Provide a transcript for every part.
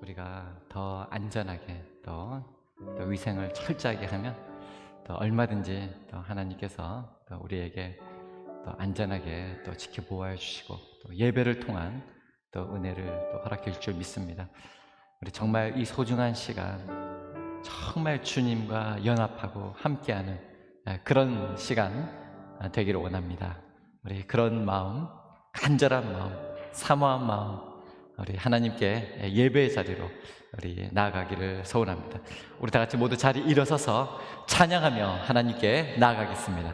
우리가 더 안전하게 또 위생을 철저하게 하면 또 얼마든지 또 하나님께서 또 우리에게 또 안전하게 또 지켜보아 주시고 또 예배를 통한 또 은혜를 또 허락해 줄 줄 믿습니다. 우리 정말 이 소중한 시간 정말 주님과 연합하고 함께하는 그런 시간 되기를 원합니다. 우리 그런 마음, 간절한 마음, 사모한 마음 우리 하나님께 예배의 자리로 우리 나아가기를 소원합니다. 우리 다 같이 모두 자리 일어서서 찬양하며 하나님께 나아가겠습니다.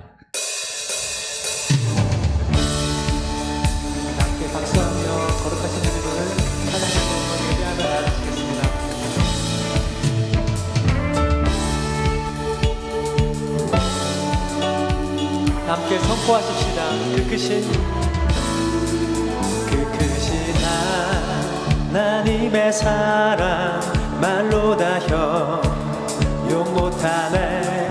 함께 박수하며 거룩하신 이름을 하나님께 예배하며 나아가시겠습니다. 함께 선포하십시다. 그 크신 하나님의 사랑 말로 다 형용 못하네.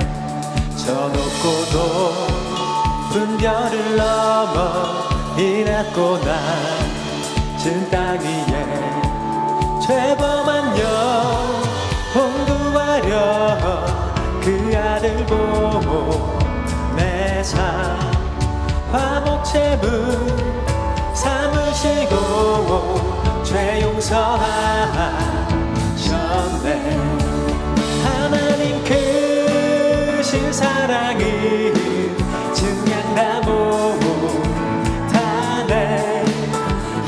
저 높고 높은 별을 넘어 이 낮고 낮은 땅 위에 죄범한 영혼 구하려 그 아들 보내사 화목제물 삼으시고 죄 용서하셨네. 하나님 크신 사랑이 증량다 못하네.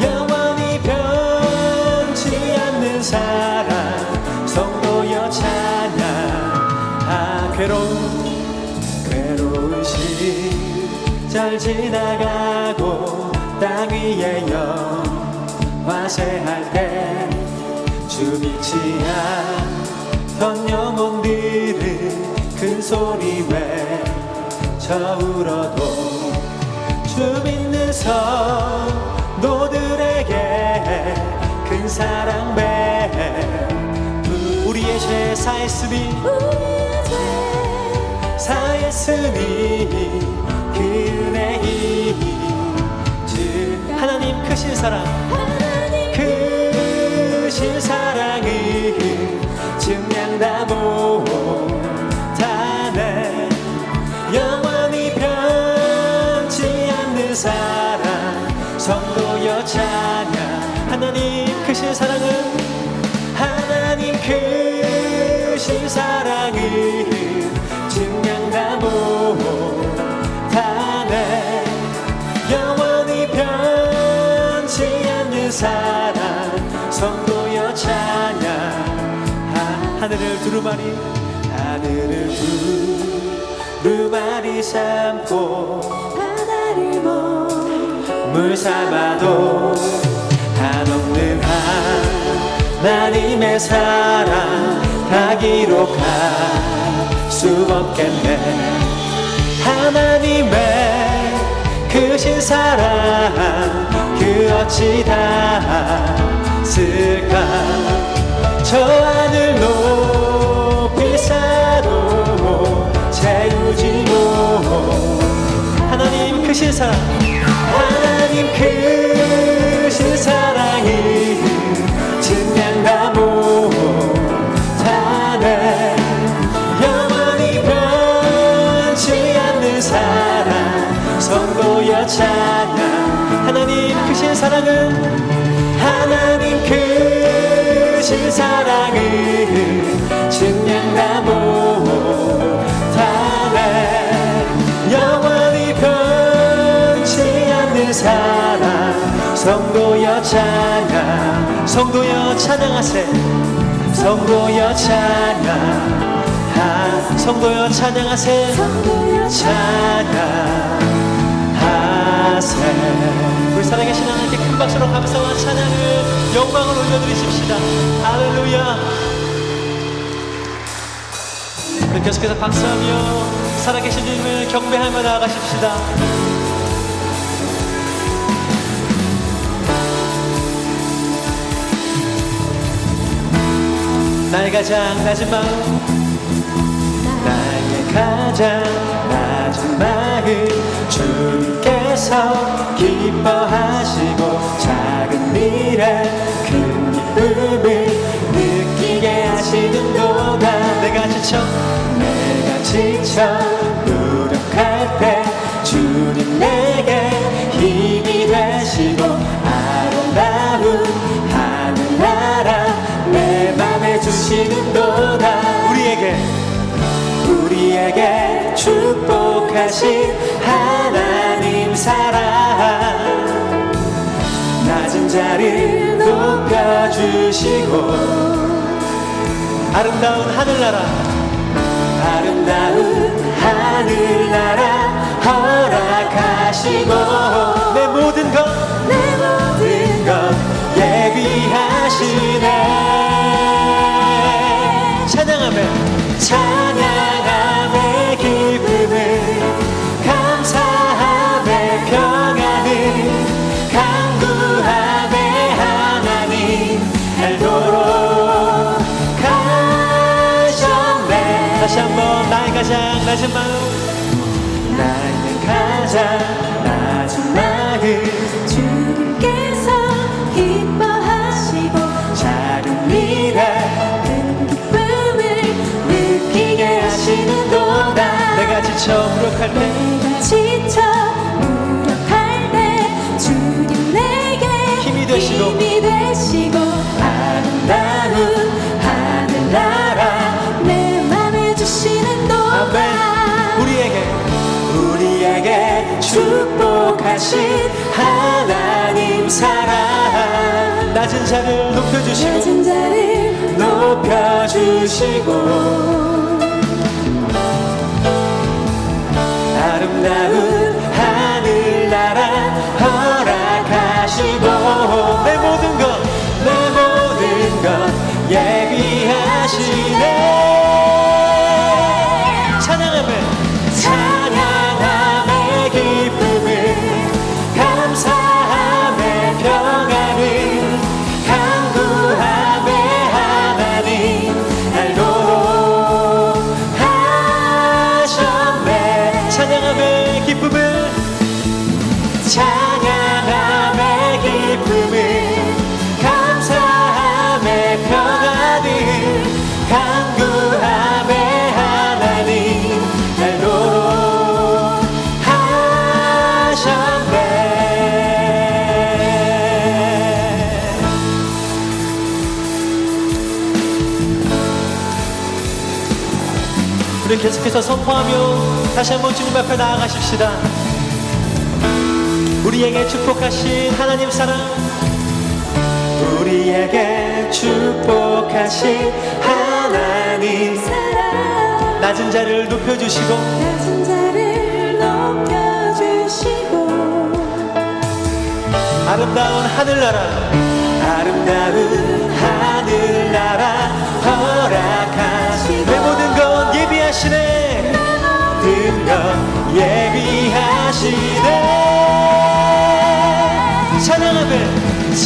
영원히 변치 않는 사랑 성도여 찬양. 괴로운 시절 지나가고 땅 위에 화세할 때 주 믿지 않던 영혼들은 큰 소리 외쳐 울어도 주 믿는 성도들에게 큰 사랑 베푸. 우리의 죄 사했으니 그 은혜 힘 하나님 크신 사랑 크신 사랑을 증량다 못하네. 영원히 변치 않는 사랑 성도여 찬양. 하나님 크신 사랑은 하나님 크신 사랑을 증량다 못하네. 영원히 변치 않는 사랑 성도여 찬양. 하늘을 두루마리 삼고 바다를 물 삼아도 한없는 하나님의 사랑 다 기록할 수 없겠네. 하나님의 크신 사랑 그 어찌 닿았을까. 저 하늘 높이 쌓아도 채우지 못. 하나님 크신 사랑 하나님 크신 사랑이 증량다 못하네. 영원히 변치 않는 사랑 성도여 찬양. 하나님 크신 사랑은 하나님 크신 사랑을 증량다 못하네. 영원히 변치 않는 사랑 성도여 찬양. 성도여 찬양하세. 성도여 찬양. 성도여 찬양하세. 찬양하세. 우리 살아계신 하나님께 큰 박수로 감사와 찬양을 영광을 올려드리십시다. 할렐루야. 우리 계속해서 박수하며 살아계신 주님을 경배하며 나아가십시다. 나의 가장 낮은 마음, 나의 가장 낮은 마음 주님께서 기뻐하시고 작은 일에 큰 기쁨을 지쳐 무력할 때 주님 내게 힘이 되시고 아름다운 하늘나라 내 맘에 주시는도다. 우리에게 축복하신 하나님 사랑 낮은 자를 높여주시고 아름다운 하늘나라 허락하시고 내 모든 것 예비하시네. 찬양함에 기쁨을 감사함에 평안을 간구함에 하나님 알도록 가셨네. 다시 한번 나의 가장 낮은 마음 주님께서 기뻐하시고 작은 일에 큰 기쁨을 느끼게 하시는도다. 내가 지쳐 무력할 때 주님 내게 힘이 되시고 아름다운 하늘나라 내 맘에 주시는도다. 아멘. 우리에게 축복하신 하나님 사랑 낮은 자를 높여주시고 아름다운 하늘나라 허락하시고 내 모든 것 예비하시네. 찬양함에 기쁨을 감사함에 평안을 간구함에 하나님 알도록 하셨네. 찬양함에 기쁨을 감사함에 평안을 간구함에 하나님 알도록 하셨네. 우리 계속해서 선포하며 다시 한번 주님 앞에 나아가십시다. 우리에게 축복하신 하나님 사랑 우리에게 축복하신 하나님 사랑 낮은 자를 높여주시고 아름다운 하늘나라 허락하시고 내 모든 것 예비하시네. 모든 것 예비하시네.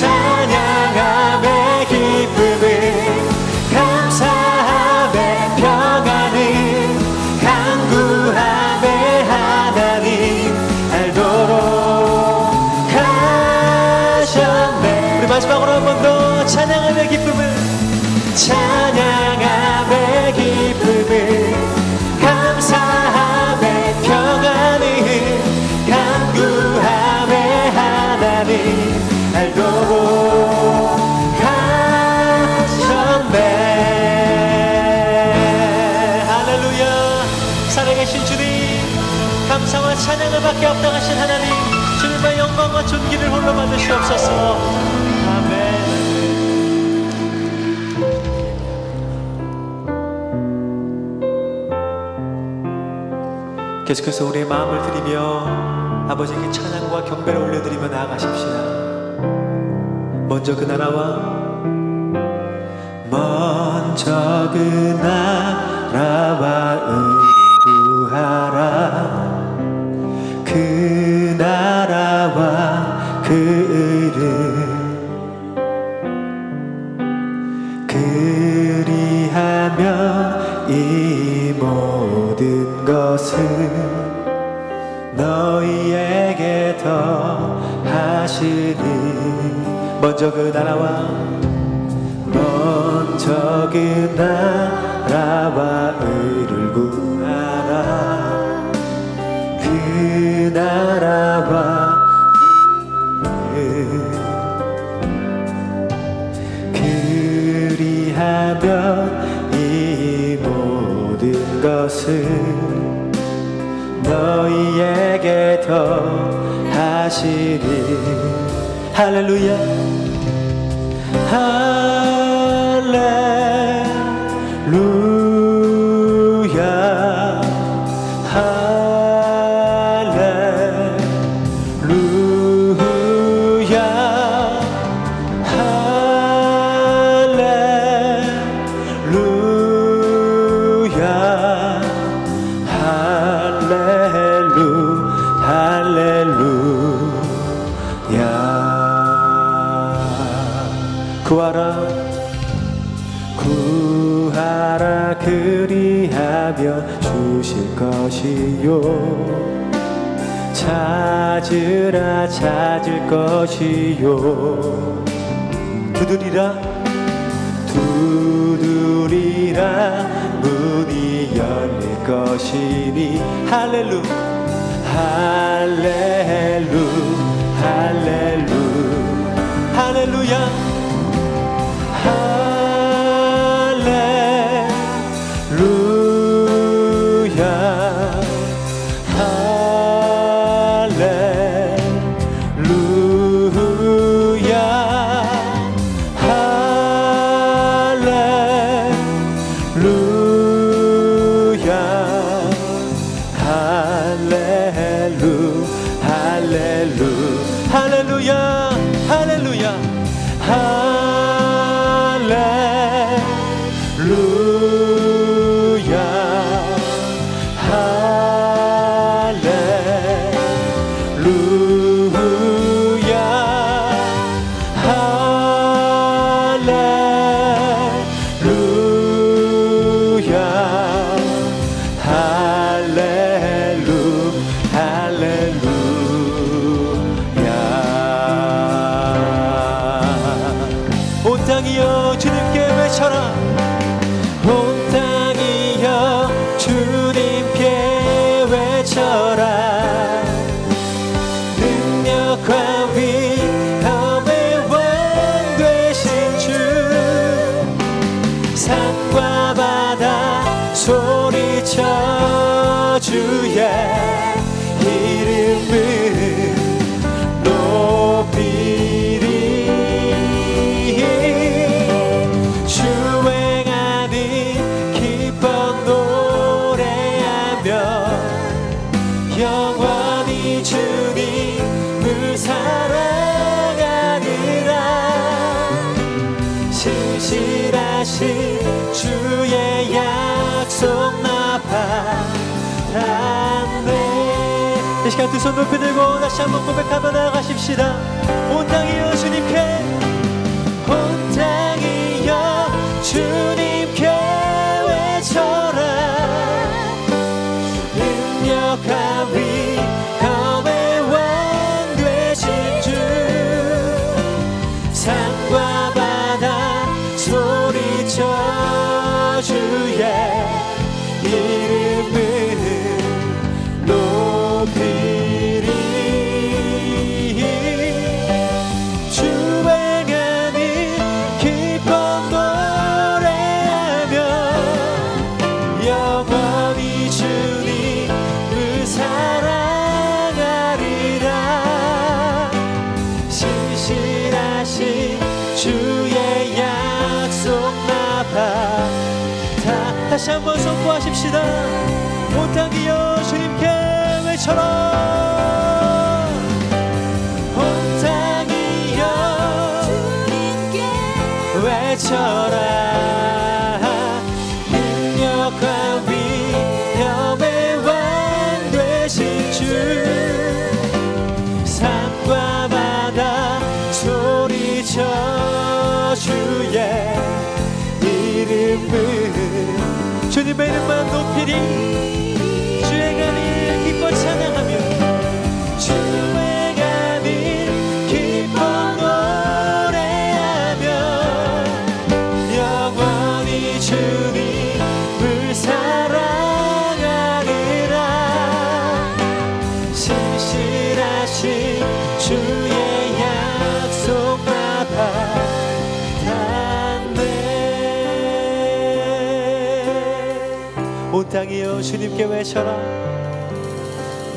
찬양함에 기쁨을 감사함에 평안을 간구함에 하나님 알도록 하셨네. 우리 마지막으로 한 번 더 찬양함의 기쁨을 감사함에 평안을 간구함에 하나님 알도록 하셨네. 할렐루야. 살아계신 주님 감사와 찬양을 받게 합당하신 하나님 주님의 영광과 존귀를 홀로 받으시옵소서. 아멘. 계속해서 우리의 마음을 드리며 아버지에게 찬양과 경배를 올려드리며 나아가십시다. 먼저 그 나라와 의를 구하라. 그 나라와 그 의를 그리하면 이 모든 것을 너희에게 더하시니. 먼저 그 나라와 그 나라와 하면 이 모든 것을 너희에게 더하시리. 할렐루야 할렐루야 구하라 그리하면 주실 것이요 찾으라 찾을 것이요 두드리라 문이 열릴 것이니 할렐루 할렐루 할렐루 할렐루야 온 땅이여 주님께 외쳐라 온 땅이여 주님께 외쳐라 능력과 위엄의 왕 되신 주 산과 바다 소리쳐 주의 이름을 높이리 주행하니 기뻐 노래하며 영원히 주님을 사랑하리라 신실하신 주의 약속 나 받았네. 이 시간 두 손 높이 들고 다시 한번 고백하며 나아가십시다. 온 땅이여 주님께 온 땅이여 주님께 외쳐라 능력과 위엄의 왕 되신 주 산과 바다 소리쳐 주의 이름을 높이리 주행하니 기뻐 노래하며 영원히 주님을 사랑하리라 신실하신 주의 약속 나 받아 다시 한번 선포하십시다. 온 땅이여 주님께 외쳐라 온 땅이여 주님께 외쳐라 능력과 위엄의 왕 되신 주 산과 바다 소리쳐 주의 이름을 주님의 이름만 높이리 주행하니 기뻐 찬양하며 주행하니 기뻐 노래하며 영원히 주님을 사랑하리라 신실하신 주의 약속 나 받았네. 온 땅이여 주님께 외쳐라.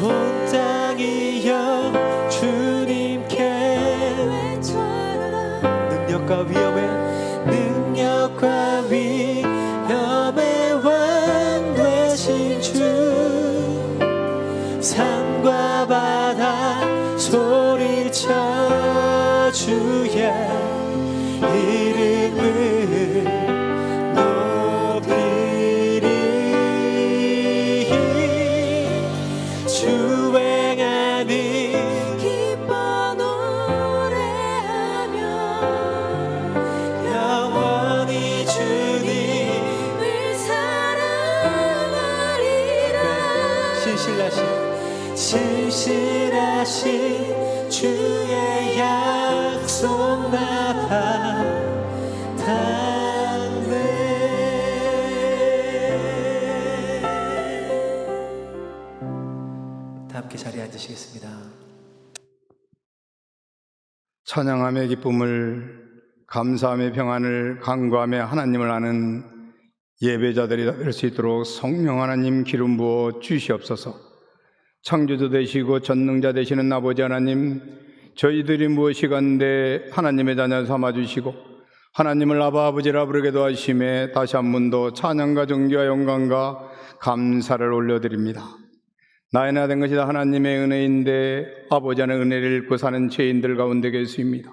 온 땅이여 주님께 외쳐라. 능력과 위엄의 왕 되신 주, 산과 바다 소리쳐 주의 이름을 높이리. 주 행하는 기뻐 노래하며 영원히 주님을 사랑하리라. 신실하신 주의 약속 나 받았네. 다 함께 자리에 앉으시겠습니다. 찬양함의 기쁨을, 감사함의 평안을, 간구함의 하나님을 아는 예배자들이 될 수 있도록 성령 하나님 기름 부어 주시옵소서. 창조주 되시고 전능자 되시는 아버지 하나님, 저희들이 무엇이건대 하나님의 자녀 삼아주시고 하나님을 아버지라 부르게도 하심에 다시 한 번 더 찬양과 존귀와 영광과 감사를 올려드립니다. 나의 나 된 것이 다 하나님의 은혜인데 아버지 안의 은혜를 잃고 사는 죄인들 가운데 계십니다.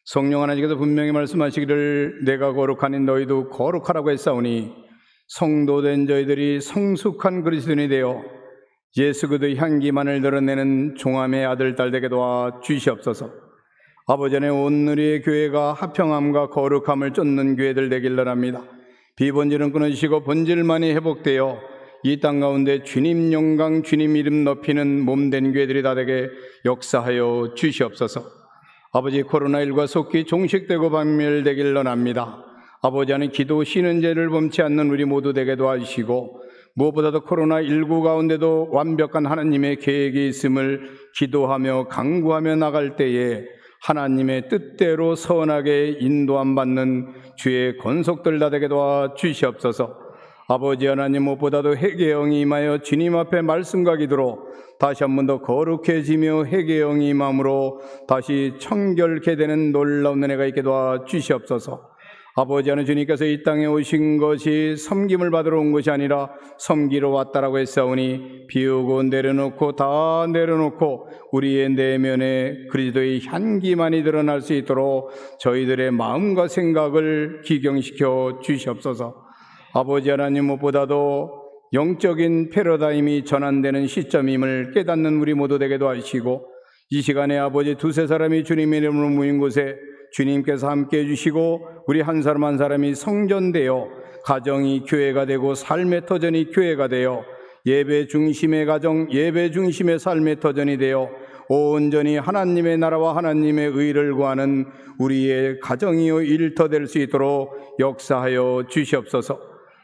성령 하나님께서 분명히 말씀하시기를 내가 거룩하니 너희도 거룩하라고 했사오니 성도된 저희들이 성숙한 그리스도인이 되어 예수 그리스도의 향기만을 드러내는 종함의 아들 딸 되게 도와 주시옵소서. 아버지 안에 온 우리의 교회가 화평함과 거룩함을 쫓는 교회들 되길 원합니다. 비본질은 끊으시고 본질만이 회복되어 이 땅 가운데 주님 영광, 주님 이름 높이는 몸된 교회들이 다 되게 역사하여 주시옵소서. 아버지, 코로나19가 속히 종식되고 박멸되길 원합니다. 아버지 안에 기도 쉬는 죄를 범치 않는 우리 모두 되게 도와주시고 무엇보다도 코로나19 가운데도 완벽한 하나님의 계획이 있음을 기도하며 간구하며 나갈 때에 하나님의 뜻대로 선하게 인도함 받는 주의 권속들 다 되게 도와 주시옵소서. 아버지 하나님, 무엇보다도 회개의 영이 임하여 주님 앞에 말씀과 기도로 다시 한 번 더 거룩해지며 회개의 영이 임함으로 다시 청결케 되는 놀라운 은혜가 있게 도와 주시옵소서. 아버지 하나님, 주님께서 이 땅에 오신 것이 섬김을 받으러 온 것이 아니라 섬기러 왔다라고 했사오니 비우고 내려놓고 다 내려놓고 우리의 내면에 그리스도의 향기만이 드러날 수 있도록 저희들의 마음과 생각을 기경시켜 주시옵소서. 아버지 하나님, 무엇보다도 영적인 패러다임이 전환되는 시점임을 깨닫는 우리 모두 되게도 하시고 이 시간에 아버지 두세 사람이 주님의 이름으로 모인 곳에 주님께서 함께 해주시고 우리 한 사람 한 사람이 성전되어 가정이 교회가 되고 삶의 터전이 교회가 되어 예배 중심의 가정, 예배 중심의 삶의 터전이 되어 온전히 하나님의 나라와 하나님의 의를 구하는 우리의 가정이요 일터 될 수 있도록 역사하여 주시옵소서.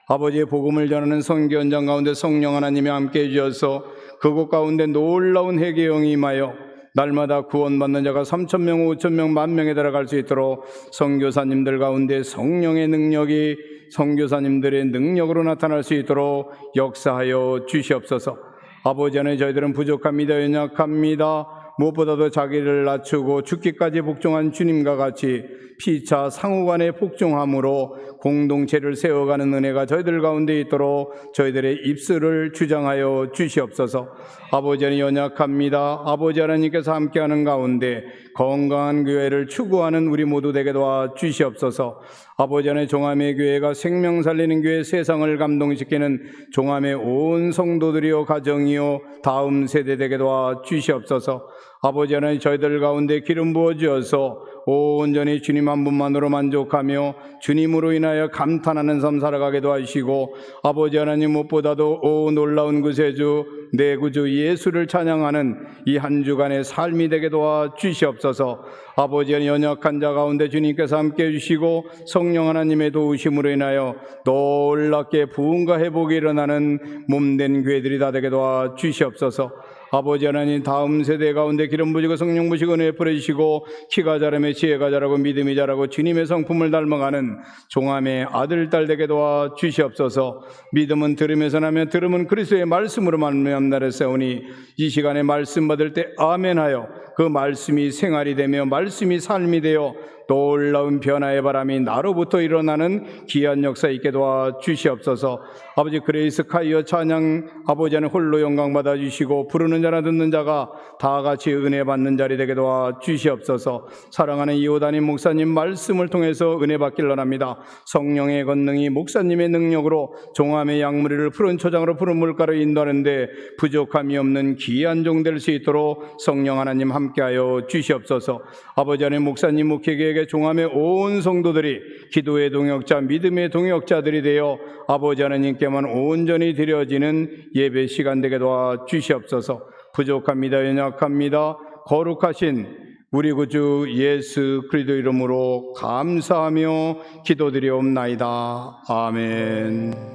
아버지의 복음을 전하는 선교 현장 가운데 성령 하나님이 함께 해주셔서 그곳 가운데 놀라운 회개의 영이 임하여 날마다 구원받는 자가 3,000명, 5,000명, 10,000명에 들어갈 수 있도록 선교사님들 가운데 성령의 능력이 선교사님들의 능력으로 나타날 수 있도록 역사하여 주시옵소서. 아버지 안에 저희들은 부족합니다. 연약합니다. 무엇보다도 자기를 낮추고 죽기까지 복종한 주님과 같이 피차 상호간의 복종함으로 공동체를 세워가는 은혜가 저희들 가운데 있도록 저희들의 입술을 주장하여 주시옵소서. 아버지 안에 연약합니다. 아버지 하나님께서 함께하는 가운데 건강한 교회를 추구하는 우리 모두 되게 도와 주시옵소서. 아버지 안에 종암의 교회가 생명 살리는 교회, 세상을 감동시키는 종암의 온 성도들이요 가정이요 다음 세대 되게 도와 주시옵소서. 아버지 하나님, 저희들 가운데 기름 부어 주어서 온전히 주님 한 분만으로 만족하며 주님으로 인하여 감탄하는 삶 살아가게 도와주시고 아버지 하나님, 무엇보다도 오 놀라운 구세주 내 구주 예수를 찬양하는 이 한 주간의 삶이 되게 도와주시옵소서. 아버지 하나님, 연약한 자 가운데 주님께서 함께 해주시고 성령 하나님의 도우심으로 인하여 놀랍게 부흥과 회복이 일어나는 몸된 교회들이 다 되게 도와주시옵소서. 아버지 하나님 다음 세대 가운데 기름 부시고 성령 부시고 은혜 뿌려주시고 키가 자라며 지혜가 자라고 믿음이 자라고 주님의 성품을 닮아가는 종함의 아들 딸 되게 도와 주시옵소서. 믿음은 들음에서 나며 들음은 그리스도의 말씀으로 말미암나랬사오니 이 시간에 말씀 받을 때 아멘하여 그 말씀이 생활이 되며 말씀이 삶이 되어 놀라운 변화의 바람이 나로부터 일어나는 귀한 역사 있게 도와 주시옵소서. 아버지 그레이스 카이어 찬양 아버지 안에 홀로 영광 받아 주시고 부르는 자나 듣는 자가 다 같이 은혜 받는 자리 되게 도와 주시옵소서. 사랑하는 이호단임 목사님 말씀을 통해서 은혜 받길 원합니다. 성령의 권능이 목사님의 능력으로 종함의 양무리를 푸른 초장으로 푸른 물가로 인도하는데 부족함이 없는 귀한 종 될 수 있도록 성령 하나님 함께하여 주시옵소서. 아버지 안에 목사님 목회계에게 종함의 온 성도들이 기도의 동역자 믿음의 동역자들이 되어 아버지 하나님께만 온전히 드려지는 예배 시간 되게 도와 주시옵소서. 부족합니다. 연약합니다. 거룩하신 우리 구주 예수 그리스도 이름으로 감사하며 기도드리옵나이다. 아멘.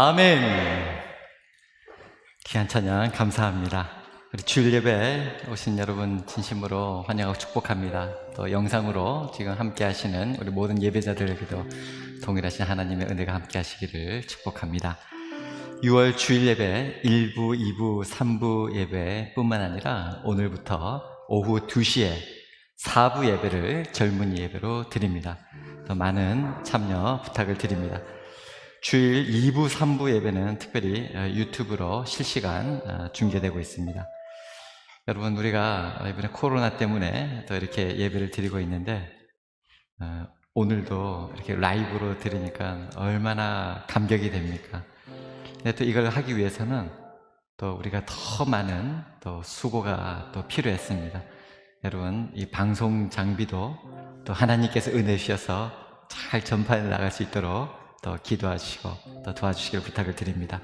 아멘. 귀한 찬양 감사합니다. 우리 주일 예배 오신 여러분 진심으로 환영하고 축복합니다. 또 영상으로 지금 함께 하시는 우리 모든 예배자들에게도 동일하신 하나님의 은혜가 함께 하시기를 축복합니다. 6월 주일 예배 1부, 2부, 3부 예배뿐만 아니라 오늘부터 오후 2시에 4부 예배를 젊은이 예배로 드립니다. 더 많은 참여 부탁을 드립니다. 주일 2부, 3부 예배는 특별히 유튜브로 실시간 중계되고 있습니다. 여러분, 우리가 이번에 코로나 때문에 또 이렇게 예배를 드리고 있는데 오늘도 이렇게 라이브로 들으니까 얼마나 감격이 됩니까? 근데 또 이걸 하기 위해서는 또 우리가 더 많은 또 수고가 또 필요했습니다. 여러분, 이 방송 장비도 또 하나님께서 은혜 주셔서 잘 전파해 나갈 수 있도록 또 기도하시고 또 도와주시길 부탁을 드립니다.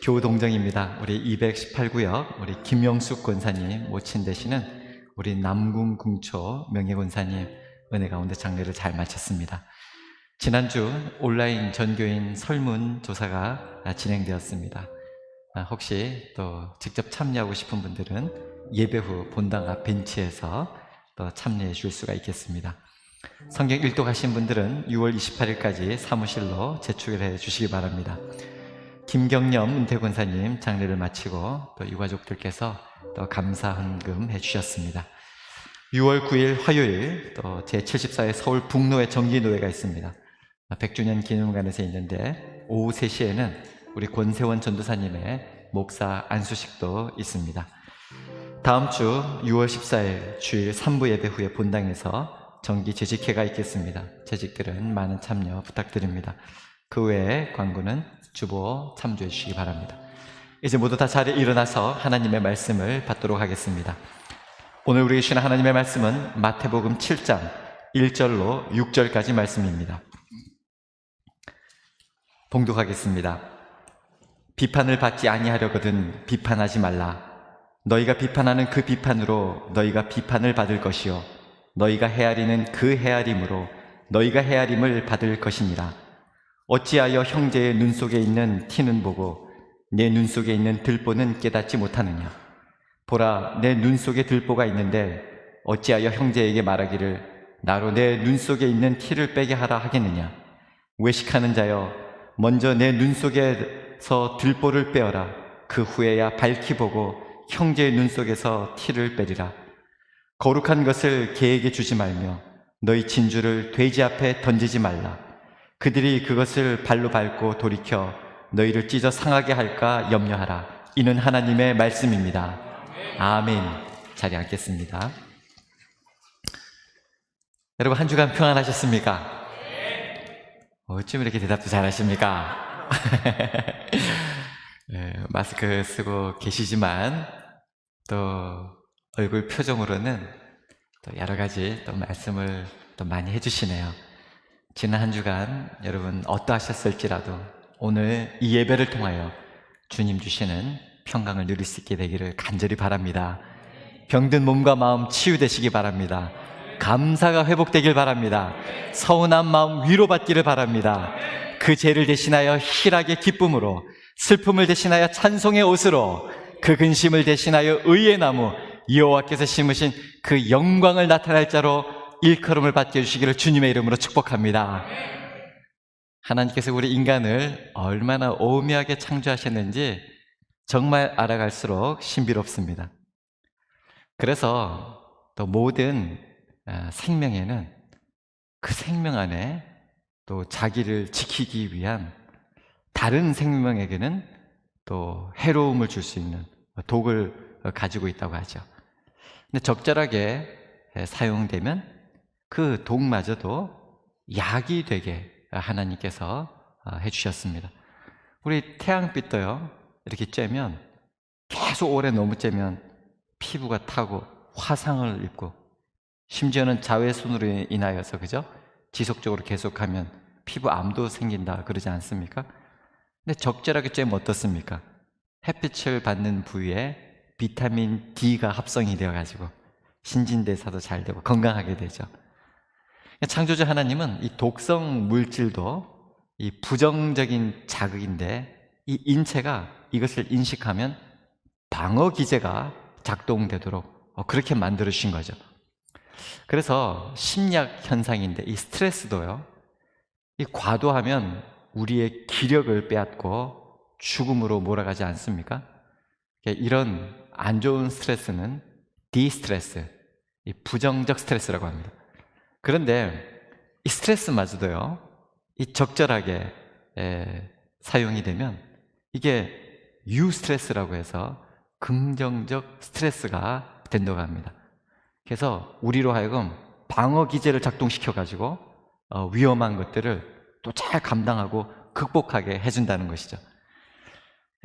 교동정입니다. 우리 218구역 우리 김영숙 권사님 모친 되시는 우리 남궁 궁초 명예권사님 은혜 가운데 장례를 잘 마쳤습니다. 지난주 온라인 전교인 설문조사가 진행되었습니다. 혹시 또 직접 참여하고 싶은 분들은 예배 후 본당 앞 벤치에서 또 참여해 주실 수가 있겠습니다. 성경 일독하신 분들은 6월 28일까지 사무실로 제출해 주시기 바랍니다. 김경념 은퇴권사님 장례를 마치고 또 유가족들께서 또 감사 헌금 해주셨습니다. 6월 9일 화요일 또 제74회 서울 북로에 정기노회가 있습니다. 100주년 기념관에서 있는데 오후 3시에는 우리 권세원 전도사님의 목사 안수식도 있습니다. 다음 주 6월 14일 주일 3부 예배 후에 본당에서 정기 재직회가 있겠습니다. 재직들은 많은 참여 부탁드립니다. 그 외에 광고는 주보 참조해 주시기 바랍니다. 이제 모두 다 자리에 일어나서 하나님의 말씀을 받도록 하겠습니다. 오늘 우리에게 주시는 하나님의 말씀은 마태복음 7장 1절로 6절까지 말씀입니다. 봉독하겠습니다. 비판을 받지 아니하려거든 비판하지 말라. 너희가 비판하는 그 비판으로 너희가 비판을 받을 것이요 너희가 헤아리는 그 헤아림으로 너희가 헤아림을 받을 것이니라. 어찌하여 형제의 눈 속에 있는 티는 보고 내 눈 속에 있는 들보는 깨닫지 못하느냐. 보라, 내 눈 속에 들보가 있는데 어찌하여 형제에게 말하기를 나로 내 눈 속에 있는 티를 빼게 하라 하겠느냐. 외식하는 자여, 먼저 내 눈 속에서 들보를 빼어라. 그 후에야 밝히 보고 형제의 눈 속에서 티를 빼리라. 거룩한 것을 개에게 주지 말며 너희 진주를 돼지 앞에 던지지 말라. 그들이 그것을 발로 밟고 돌이켜 너희를 찢어 상하게 할까 염려하라. 이는 하나님의 말씀입니다. 아멘. 자리에 앉겠습니다. 여러분, 한 주간 평안하셨습니까? 어쩜 이렇게 대답도 잘하십니까? 마스크 쓰고 계시지만 또 얼굴 표정으로는 또 여러 가지 또 말씀을 또 많이 해주시네요. 지난 한 주간 여러분 어떠하셨을지라도 오늘 이 예배를 통하여 주님 주시는 평강을 누릴 수 있게 되기를 간절히 바랍니다. 병든 몸과 마음 치유되시기 바랍니다. 감사가 회복되길 바랍니다. 서운한 마음 위로받기를 바랍니다. 그 죄를 대신하여 희락의 기쁨으로, 슬픔을 대신하여 찬송의 옷으로, 그 근심을 대신하여 의의 나무, 여호와께서 심으신 그 영광을 나타낼 자로 일컬음을 받게 해주시기를 주님의 이름으로 축복합니다. 하나님께서 우리 인간을 얼마나 오묘하게 창조하셨는지 정말 알아갈수록 신비롭습니다. 그래서 또 모든 생명에는 그 생명 안에 또 자기를 지키기 위한 다른 생명에게는 또 해로움을 줄 수 있는 독을 가지고 있다고 하죠. 근데 적절하게 사용되면 그 독마저도 약이 되게 하나님께서 해주셨습니다. 우리 태양빛도요, 이렇게 쬐면 계속 오래 너무 쬐면 피부가 타고 화상을 입고 심지어는 자외선으로 인하여서 그죠? 지속적으로 계속하면 피부암도 생긴다 그러지 않습니까? 근데 적절하게 쬐면 어떻습니까? 햇빛을 받는 부위에 비타민 D가 합성이 되어가지고 신진대사도 잘 되고 건강하게 되죠. 창조주 하나님은 이 독성 물질도 이 부정적인 자극인데 이 인체가 이것을 인식하면 방어 기제가 작동되도록 그렇게 만들어 주신 거죠. 그래서 심리학 현상인데 이 스트레스도요, 이 과도하면 우리의 기력을 빼앗고 죽음으로 몰아가지 않습니까? 이런 안 좋은 스트레스는 디스트레스, 이 부정적 스트레스라고 합니다. 그런데 이 스트레스마저도요, 이 적절하게 사용이 되면 이게 유스트레스라고 해서 긍정적 스트레스가 된다고 합니다. 그래서 우리로 하여금 방어 기제를 작동시켜 가지고 위험한 것들을 또 잘 감당하고 극복하게 해준다는 것이죠.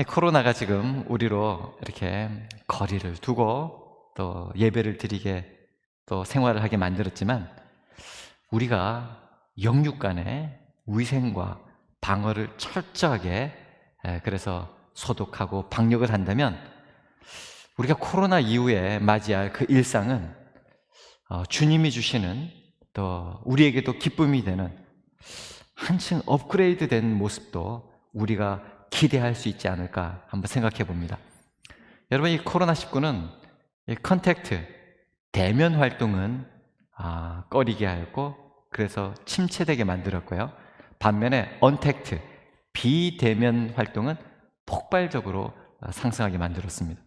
코로나가 지금 우리로 이렇게 거리를 두고 또 예배를 드리게 또 생활을 하게 만들었지만, 우리가 영육 간의 위생과 방어를 철저하게 그래서 소독하고 방역을 한다면 우리가 코로나 이후에 맞이할 그 일상은 주님이 주시는 또 우리에게도 기쁨이 되는 한층 업그레이드 된 모습도 우리가 기대할 수 있지 않을까 한번 생각해 봅니다. 여러분, 이 코로나19는 이 컨택트, 대면 활동은 꺼리게 하였고 그래서 침체되게 만들었고요. 반면에 언택트, 비대면 활동은 폭발적으로 상승하게 만들었습니다.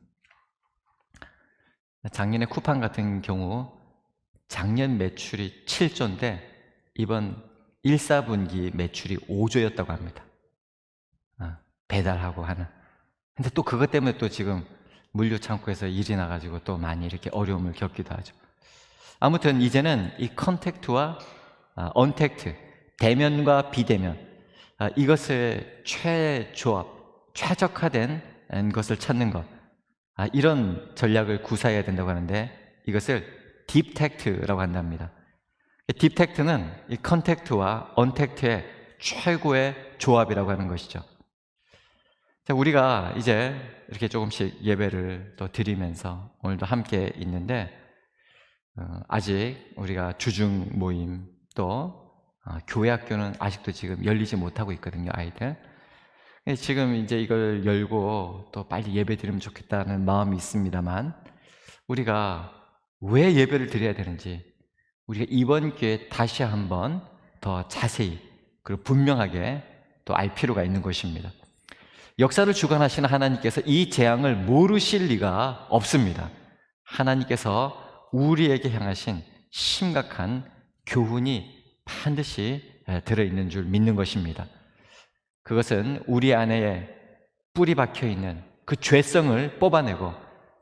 작년에 쿠팡 같은 경우 작년 매출이 7조인데 이번 1, 4분기 매출이 5조였다고 합니다. 배달하고 하는. 근데 또 그것 때문에 또 지금 물류 창고에서 일이 나가지고 또 많이 이렇게 어려움을 겪기도 하죠. 아무튼 이제는 이 컨택트와 언택트, 대면과 비대면, 이것을 최조합, 최적화된 것을 찾는 것, 이런 전략을 구사해야 된다고 하는데 이것을 딥택트라고 한답니다. 딥택트는 이 컨택트와 언택트의 최고의 조합이라고 하는 것이죠. 자, 우리가 이제 이렇게 조금씩 예배를 또 드리면서 오늘도 함께 있는데 아직 우리가 주중 모임 또 교회 학교는 아직도 지금 열리지 못하고 있거든요, 아이들. 지금 이제 이걸 열고 또 빨리 예배 드리면 좋겠다는 마음이 있습니다만, 우리가 왜 예배를 드려야 되는지 우리가 이번 기회에 다시 한번 더 자세히 그리고 분명하게 또 알 필요가 있는 것입니다. 역사를 주관하시는 하나님께서 이 재앙을 모르실 리가 없습니다. 하나님께서 우리에게 향하신 심각한 교훈이 반드시 들어있는 줄 믿는 것입니다. 그것은 우리 안에 뿌리 박혀 있는 그 죄성을 뽑아내고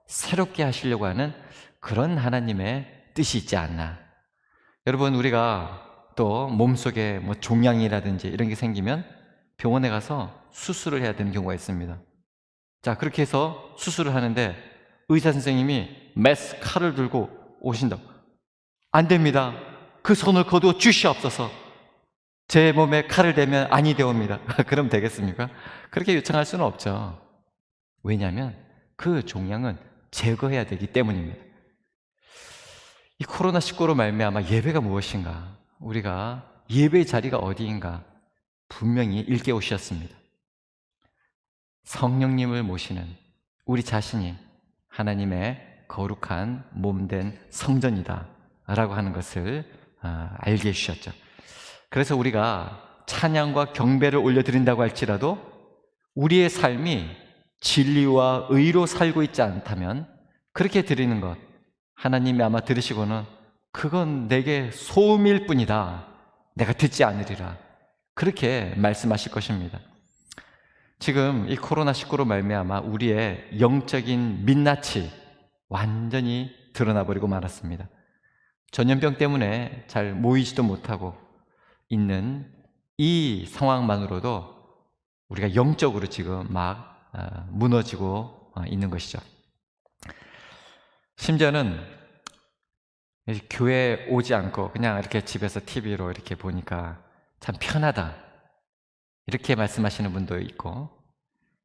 새롭게 하시려고 하는 그런 하나님의 뜻이 있지 않나. 여러분, 우리가 또 몸속에 뭐 종양이라든지 이런 게 생기면 병원에 가서 수술을 해야 되는 경우가 있습니다. 자, 그렇게 해서 수술을 하는데 의사 선생님이 메스 칼을 들고 오신다고. 안 됩니다. 그 손을 거두어 주시옵소서. 제 몸에 칼을 대면 아니 되옵니다. 그럼 되겠습니까? 그렇게 요청할 수는 없죠. 왜냐하면 그 종양은 제거해야 되기 때문입니다. 이 코로나19로 말미암아 예배가 무엇인가, 우리가 예배의 자리가 어디인가 분명히 일깨우셨습니다. 성령님을 모시는 우리 자신이 하나님의 거룩한 몸된 성전이다 라고 하는 것을 알게 해주셨죠. 그래서 우리가 찬양과 경배를 올려드린다고 할지라도 우리의 삶이 진리와 의로 살고 있지 않다면 그렇게 드리는 것, 하나님이 아마 들으시고는 그건 내게 소음일 뿐이다, 내가 듣지 않으리라, 그렇게 말씀하실 것입니다. 지금 이 코로나19로 말미암아 우리의 영적인 민낯이 완전히 드러나버리고 말았습니다. 전염병 때문에 잘 모이지도 못하고 있는 이 상황만으로도 우리가 영적으로 지금 막 무너지고 있는 것이죠. 심지어는 교회에 오지 않고 그냥 이렇게 집에서 TV로 이렇게 보니까 참 편하다, 이렇게 말씀하시는 분도 있고,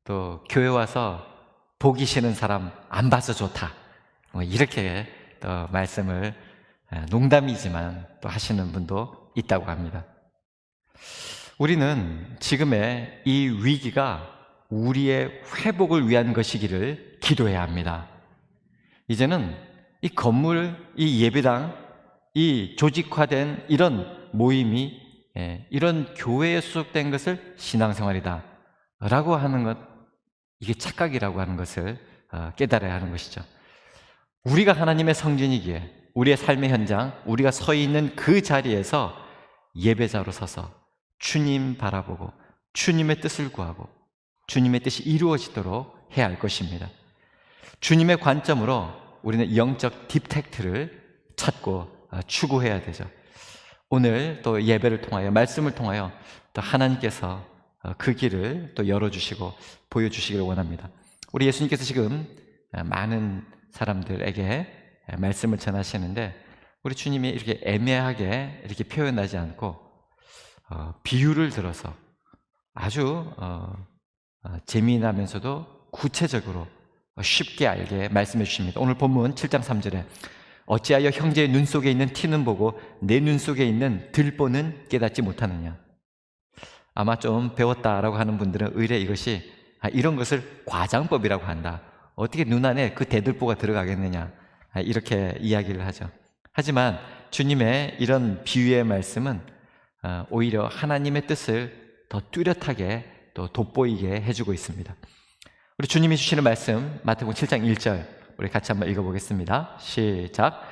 또 교회 와서 보기 싫은 사람 안 봐서 좋다, 이렇게 또 말씀을 농담이지만 또 하시는 분도 있다고 합니다. 우리는 지금의 이 위기가 우리의 회복을 위한 것이기를 기도해야 합니다. 이제는 이 건물, 이 예배당, 이 조직화된 이런 모임이 이런 교회에 소속된 것을 신앙생활이다 라고 하는 것, 이게 착각이라고 하는 것을 깨달아야 하는 것이죠. 우리가 하나님의 성전이기에 우리의 삶의 현장, 우리가 서 있는 그 자리에서 예배자로 서서 주님 바라보고 주님의 뜻을 구하고 주님의 뜻이 이루어지도록 해야 할 것입니다. 주님의 관점으로 우리는 영적 딥텍트를 찾고 추구해야 되죠. 오늘 또 예배를 통하여, 말씀을 통하여 또 하나님께서 그 길을 또 열어주시고 보여주시기를 원합니다. 우리 예수님께서 지금 많은 사람들에게 말씀을 전하시는데, 우리 주님이 이렇게 애매하게 이렇게 표현하지 않고 비유를 들어서 아주 재미나면서도 구체적으로 쉽게 알게 말씀해 주십니다. 오늘 본문 7장 3절에 어찌하여 형제의 눈 속에 있는 티는 보고 내 눈 속에 있는 들보는 깨닫지 못하느냐. 아마 좀 배웠다라고 하는 분들은 의뢰 이것이 이런 것을 과장법이라고 한다. 어떻게 눈 안에 그 대들보가 들어가겠느냐, 이렇게 이야기를 하죠. 하지만 주님의 이런 비유의 말씀은 오히려 하나님의 뜻을 더 뚜렷하게 또 돋보이게 해주고 있습니다. 우리 주님이 주시는 말씀 마태복음 7장 1절 우리 같이 한번 읽어보겠습니다. 시작.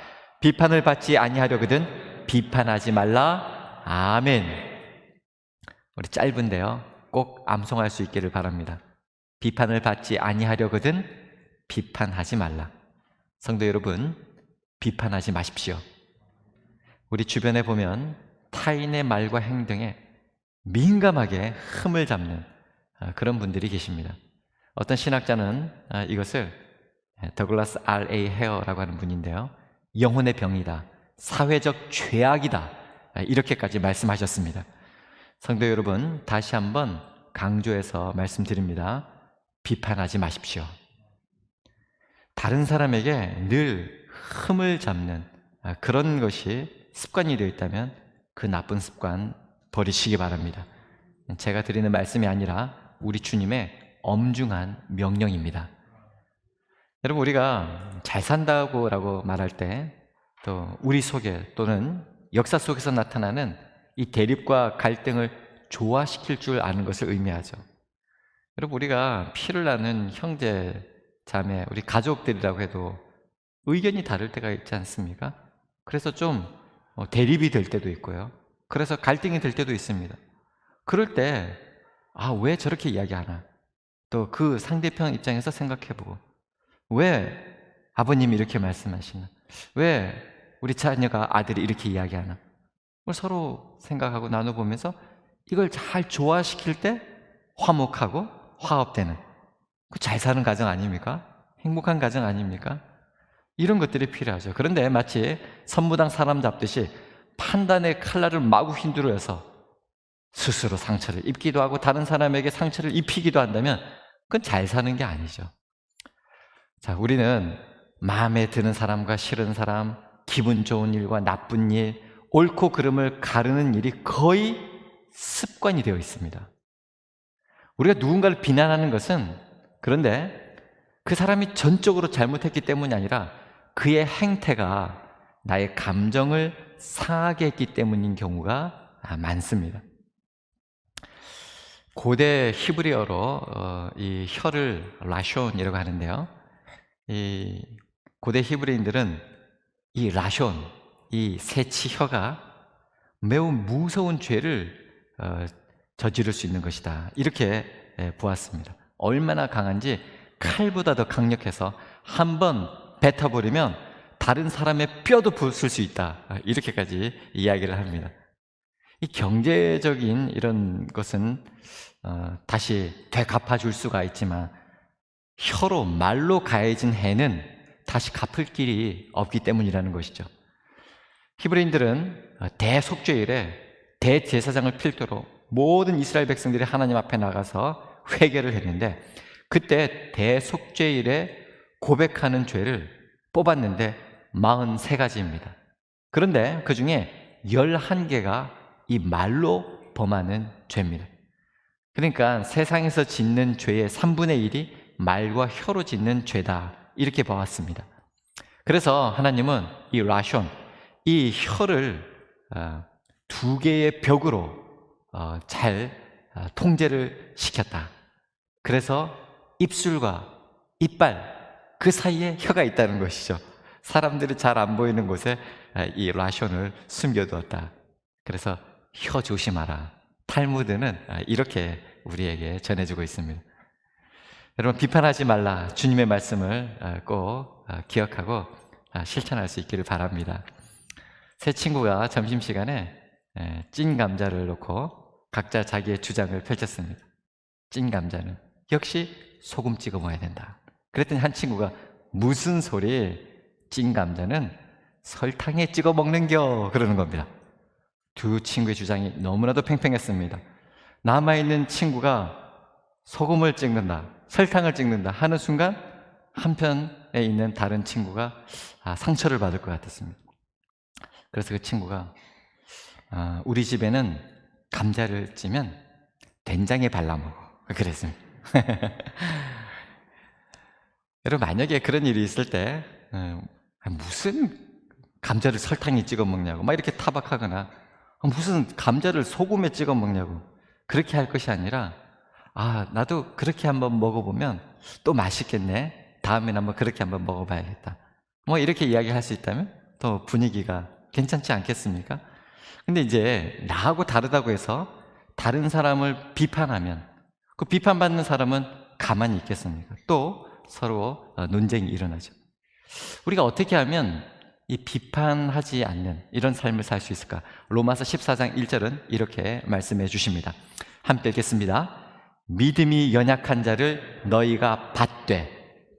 비판을 받지 아니하려거든 비판하지 말라. 아멘. 우리 짧은데요, 꼭 암송할 수 있기를 바랍니다. 비판을 받지 아니하려거든 비판하지 말라. 성도 여러분, 비판하지 마십시오. 우리 주변에 보면 타인의 말과 행동에 민감하게 흠을 잡는 그런 분들이 계십니다. 어떤 신학자는 이것을 더글라스 R.A. 헤어라고 하는 분인데요, 영혼의 병이다, 사회적 죄악이다, 이렇게까지 말씀하셨습니다. 성도 여러분, 다시 한번 강조해서 말씀드립니다. 비판하지 마십시오. 다른 사람에게 늘 흠을 잡는 그런 것이 습관이 되어 있다면 그 나쁜 습관 버리시기 바랍니다. 제가 드리는 말씀이 아니라 우리 주님의 엄중한 명령입니다. 여러분, 우리가 잘 산다고 라고 말할 때 또 우리 속에 또는 역사 속에서 나타나는 이 대립과 갈등을 조화시킬 줄 아는 것을 의미하죠. 여러분, 우리가 피를 나는 형제, 자매, 우리 가족들이라고 해도 의견이 다를 때가 있지 않습니까? 그래서 좀 대립이 될 때도 있고요. 그래서 갈등이 될 때도 있습니다. 그럴 때 왜 저렇게 이야기하나? 또 그 상대편 입장에서 생각해보고, 왜 아버님이 이렇게 말씀하시나? 왜 우리 자녀가, 아들이 이렇게 이야기하나? 서로 생각하고 나눠보면서 이걸 잘 조화시킬 때 화목하고 화합되는, 잘 사는 가정 아닙니까? 행복한 가정 아닙니까? 이런 것들이 필요하죠. 그런데 마치 선무당 사람 잡듯이 판단의 칼날을 마구 휘두르어서 스스로 상처를 입기도 하고 다른 사람에게 상처를 입히기도 한다면 그건 잘 사는 게 아니죠. 자, 우리는 마음에 드는 사람과 싫은 사람, 기분 좋은 일과 나쁜 일, 옳고 그름을 가르는 일이 거의 습관이 되어 있습니다. 우리가 누군가를 비난하는 것은, 그런데 그 사람이 전적으로 잘못했기 때문이 아니라 그의 행태가 나의 감정을 상하게 했기 때문인 경우가 많습니다. 고대 히브리어로 이 혀를 라숀이라고 하는데요, 이 고대 히브리인들은 이 라숀, 이 새치 혀가 매우 무서운 죄를 저지를 수 있는 것이다, 이렇게 보았습니다. 얼마나 강한지 칼보다 더 강력해서 한번 뱉어버리면 다른 사람의 뼈도 부술 수 있다, 이렇게까지 이야기를 합니다. 이 경제적인 이런 것은 다시 되갚아줄 수가 있지만 혀로, 말로 가해진 해는 다시 갚을 길이 없기 때문이라는 것이죠. 히브리인들은 대속죄일에 대제사장을 필두로 모든 이스라엘 백성들이 하나님 앞에 나가서 회개를 했는데, 그때 대속죄일에 고백하는 죄를 뽑았는데 43가지입니다. 그런데 그 중에 11개가 이 말로 범하는 죄입니다. 그러니까 세상에서 짓는 죄의 3분의 1이 말과 혀로 짓는 죄다, 이렇게 봐왔습니다. 그래서 하나님은 이 라숀, 이 혀를 두 개의 벽으로 잘 통제를 시켰다. 그래서 입술과 이빨 그 사이에 혀가 있다는 것이죠. 사람들이 잘 안 보이는 곳에 이 라숀을 숨겨두었다. 그래서 혀 조심하라. 탈무드는 이렇게 우리에게 전해주고 있습니다. 여러분, 비판하지 말라. 주님의 말씀을 꼭 기억하고 실천할 수 있기를 바랍니다. 세 친구가 점심시간에 찐 감자를 놓고 각자 자기의 주장을 펼쳤습니다. 찐 감자는 역시 소금 찍어 먹어야 된다. 그랬더니 한 친구가 무슨 소리, 찐 감자는 설탕에 찍어 먹는겨, 그러는 겁니다. 두 친구의 주장이 너무나도 팽팽했습니다. 남아있는 친구가 소금을 찍는다, 설탕을 찍는다 하는 순간 한편에 있는 다른 친구가 상처를 받을 것 같았습니다. 그래서 그 친구가 우리 집에는 감자를 찌면 된장에 발라 먹어, 그랬습니다. 여러분, 만약에 그런 일이 있을 때 무슨 감자를 설탕에 찍어 먹냐고 막 이렇게 타박하거나 무슨 감자를 소금에 찍어 먹냐고 그렇게 할 것이 아니라 나도 그렇게 한번 먹어보면 또 맛있겠네, 다음엔 한번 그렇게 한번 먹어봐야겠다, 뭐 이렇게 이야기할 수 있다면 또 분위기가 괜찮지 않겠습니까? 근데 이제 나하고 다르다고 해서 다른 사람을 비판하면 그 비판받는 사람은 가만히 있겠습니까? 또 서로 논쟁이 일어나죠. 우리가 어떻게 하면 이 비판하지 않는 이런 삶을 살 수 있을까? 로마서 14장 1절은 이렇게 말씀해 주십니다. 함께 읽겠습니다. 믿음이 연약한 자를 너희가 받되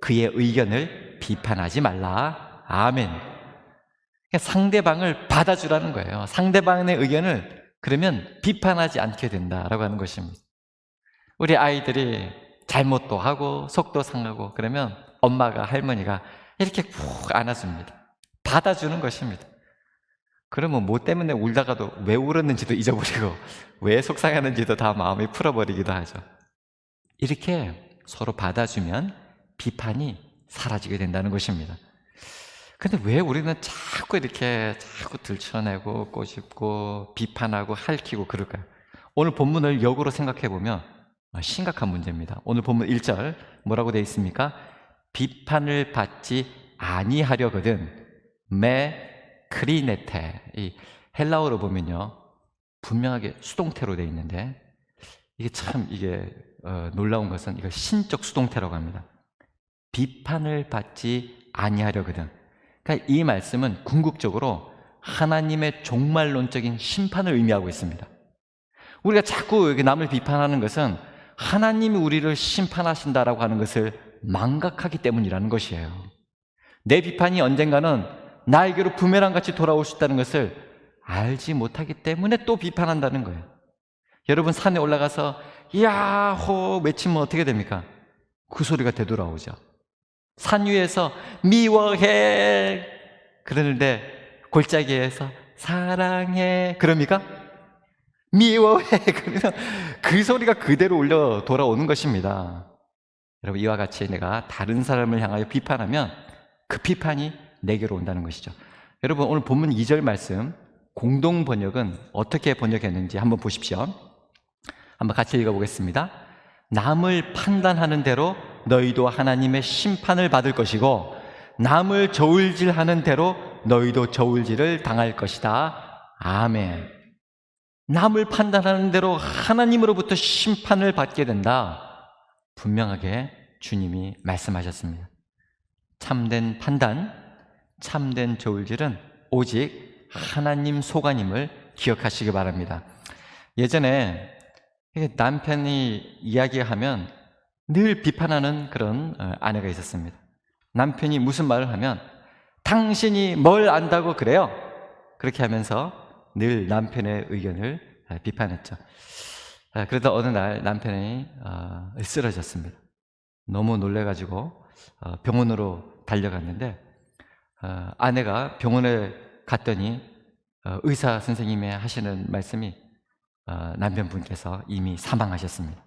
그의 의견을 비판하지 말라. 아멘. 그러니까 상대방을 받아주라는 거예요. 상대방의 의견을 그러면 비판하지 않게 된다라고 하는 것입니다. 우리 아이들이 잘못도 하고 속도 상하고 그러면 엄마가, 할머니가 이렇게 푹 안아줍니다. 받아주는 것입니다. 그러면 뭐 때문에 울다가도 왜 울었는지도 잊어버리고 왜 속상했는지도 다 마음이 풀어버리기도 하죠. 이렇게 서로 받아주면 비판이 사라지게 된다는 것입니다. 근데 왜 우리는 자꾸 들춰내고 꼬집고 비판하고 핥히고 그럴까요? 오늘 본문을 역으로 생각해 보면 심각한 문제입니다. 오늘 본문 1절 뭐라고 되어 있습니까? 비판을 받지 아니하려거든 메 크리네테. 이 헬라어로 보면요 분명하게 수동태로 되어 있는데 이게 놀라운 것은 이걸 신적 수동태라고 합니다. 비판을 받지 아니하려거든. 그러니까 이 말씀은 궁극적으로 하나님의 종말론적인 심판을 의미하고 있습니다. 우리가 자꾸 남을 비판하는 것은 하나님이 우리를 심판하신다라고 하는 것을 망각하기 때문이라는 것이에요. 내 비판이 언젠가는 나에게로 부메랑같이 돌아올 수 있다는 것을 알지 못하기 때문에 또 비판한다는 거예요. 여러분, 산에 올라가서 야호 외치면 어떻게 됩니까? 그 소리가 되돌아오죠. 산 위에서 미워해 그러는데 골짜기에서 사랑해 그럽니까? 미워해 그러면 그 소리가 그대로 울려 돌아오는 것입니다. 여러분, 이와 같이 내가 다른 사람을 향하여 비판하면 그 비판이 내게로 온다는 것이죠. 여러분, 오늘 본문 2절 말씀 공동 번역은 어떻게 번역했는지 한번 보십시오. 한번 같이 읽어보겠습니다. 남을 판단하는 대로 너희도 하나님의 심판을 받을 것이고 남을 저울질하는 대로 너희도 저울질을 당할 것이다. 아멘. 남을 판단하는 대로 하나님으로부터 심판을 받게 된다. 분명하게 주님이 말씀하셨습니다. 참된 판단, 참된 저울질은 오직 하나님 소관임을 기억하시기 바랍니다. 예전에 남편이 이야기하면 늘 비판하는 그런 아내가 있었습니다. 남편이 무슨 말을 하면 당신이 뭘 안다고 그래요? 그렇게 하면서 늘 남편의 의견을 비판했죠. 그러다 어느 날 남편이 쓰러졌습니다. 너무 놀래가지고 병원으로 달려갔는데 아내가 병원에 갔더니 의사 선생님이 하시는 말씀이 남편분께서 이미 사망하셨습니다.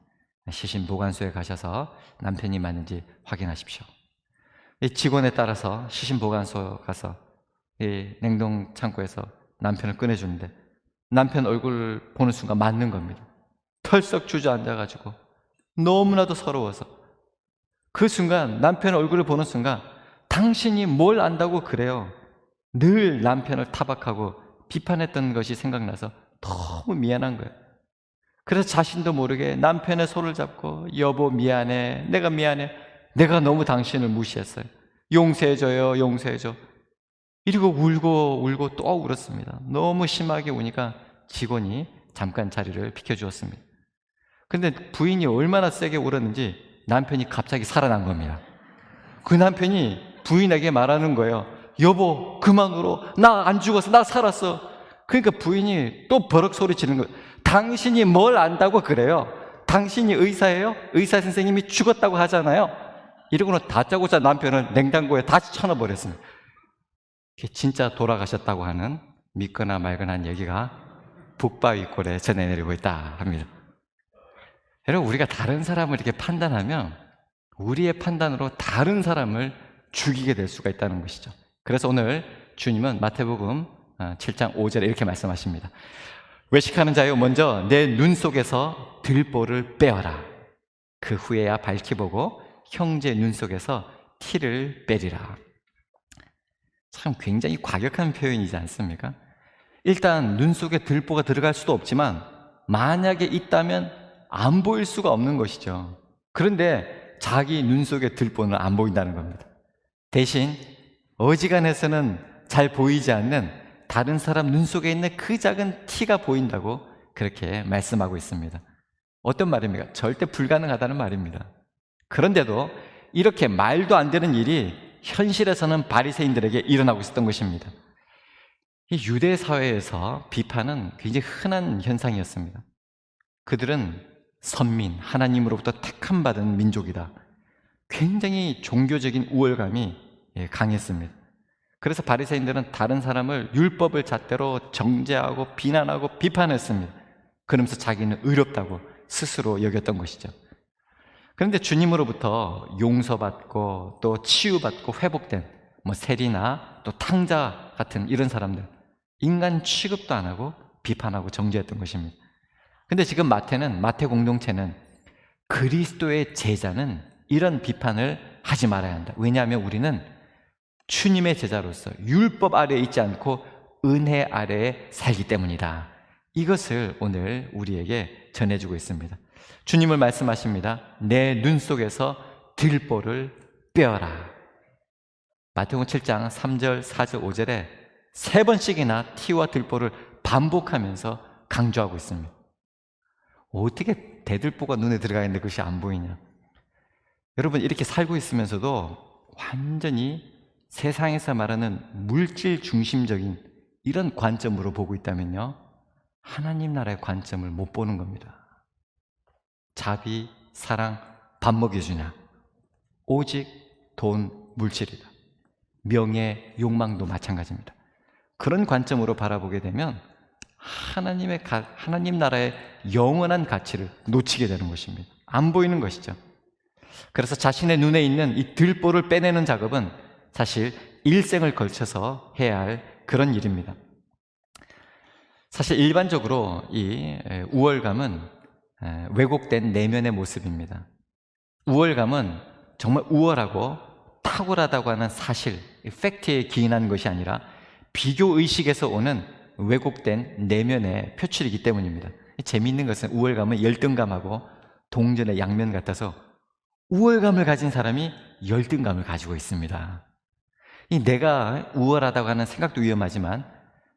시신보관소에 가셔서 남편이 맞는지 확인하십시오. 이 직원에 따라서 시신보관소 가서 이 냉동창고에서 남편을 꺼내주는데 남편 얼굴 보는 순간 맞는 겁니다. 털썩 주저앉아가지고 너무나도 서러워서 그 순간 남편 얼굴을 보는 순간 당신이 뭘 안다고 그래요. 늘 남편을 타박하고 비판했던 것이 생각나서 너무 미안한 거예요. 그래서 자신도 모르게 남편의 손을 잡고 여보 미안해, 내가 미안해, 내가 너무 당신을 무시했어요. 용서해줘요, 용서해줘. 이러고 울고 또 울었습니다. 너무 심하게 우니까 직원이 잠깐 자리를 비켜주었습니다. 근데 부인이 얼마나 세게 울었는지 남편이 갑자기 살아난 겁니다. 그 남편이 부인에게 말하는 거예요. 여보 그만 울어, 나 안 죽었어, 나 살았어. 그러니까 부인이 또 버럭 소리 지르는 거예요. 당신이 뭘 안다고 그래요? 당신이 의사예요? 의사 선생님이 죽었다고 하잖아요. 이러고는 다짜고짜 남편을 냉장고에 다시 쳐넣어버렸습니다. 진짜 돌아가셨다고 하는 믿거나 말거나 얘기가 북바위골에 전해내리고 있다 합니다. 여러분, 우리가 다른 사람을 이렇게 판단하면 우리의 판단으로 다른 사람을 죽이게 될 수가 있다는 것이죠. 그래서 오늘 주님은 마태복음 7장 5절에 이렇게 말씀하십니다. 외식하는 자여, 먼저 내 눈 속에서 들보를 빼어라. 그 후에야 밝히 보고 형제 눈 속에서 티를 빼리라. 참 굉장히 과격한 표현이지 않습니까? 일단 눈 속에 들보가 들어갈 수도 없지만 만약에 있다면 안 보일 수가 없는 것이죠. 그런데 자기 눈 속에 들보는 안 보인다는 겁니다. 대신 어지간해서는 잘 보이지 않는 다른 사람 눈 속에 있는 그 작은 티가 보인다고 그렇게 말씀하고 있습니다. 어떤 말입니까? 절대 불가능하다는 말입니다. 그런데도 이렇게 말도 안 되는 일이 현실에서는 바리새인들에게 일어나고 있었던 것입니다. 이 유대 사회에서 비판은 굉장히 흔한 현상이었습니다. 그들은 선민, 하나님으로부터 택함 받은 민족이다. 굉장히 종교적인 우월감이 강했습니다. 그래서 바리새인들은 다른 사람을 율법을 잣대로 정죄하고 비난하고 비판했습니다. 그러면서 자기는 의롭다고 스스로 여겼던 것이죠. 그런데 주님으로부터 용서받고 또 치유받고 회복된 세리나 또 탕자 같은 이런 사람들, 인간 취급도 안 하고 비판하고 정죄했던 것입니다. 근데 지금 마태 공동체는 그리스도의 제자는 이런 비판을 하지 말아야 한다. 왜냐하면 우리는 주님의 제자로서 율법 아래에 있지 않고 은혜 아래에 살기 때문이다. 이것을 오늘 우리에게 전해주고 있습니다. 주님을 말씀하십니다. 내 눈 속에서 들보를 빼어라. 마태복음 7장 3절, 4절, 5절에 3번씩이나 티와 들보를 반복하면서 강조하고 있습니다. 어떻게 대들보가 눈에 들어가 있는데 그것이 안 보이냐? 여러분, 이렇게 살고 있으면서도 완전히 세상에서 말하는 물질 중심적인 이런 관점으로 보고 있다면요, 하나님 나라의 관점을 못 보는 겁니다. 자비, 사랑, 밥 먹여주냐? 오직 돈, 물질이다. 명예, 욕망도 마찬가지입니다. 그런 관점으로 바라보게 되면 하나님 나라의 영원한 가치를 놓치게 되는 것입니다. 안 보이는 것이죠. 그래서 자신의 눈에 있는 이 들보를 빼내는 작업은 사실 일생을 걸쳐서 해야 할 그런 일입니다. 사실 일반적으로 이 우월감은 왜곡된 내면의 모습입니다. 우월감은 정말 우월하고 탁월하다고 하는 사실, 팩트에 기인한 것이 아니라 비교의식에서 오는 왜곡된 내면의 표출이기 때문입니다. 재미있는 것은 우월감은 열등감하고 동전의 양면 같아서 우월감을 가진 사람이 열등감을 가지고 있습니다. 이 내가 우월하다고 하는 생각도 위험하지만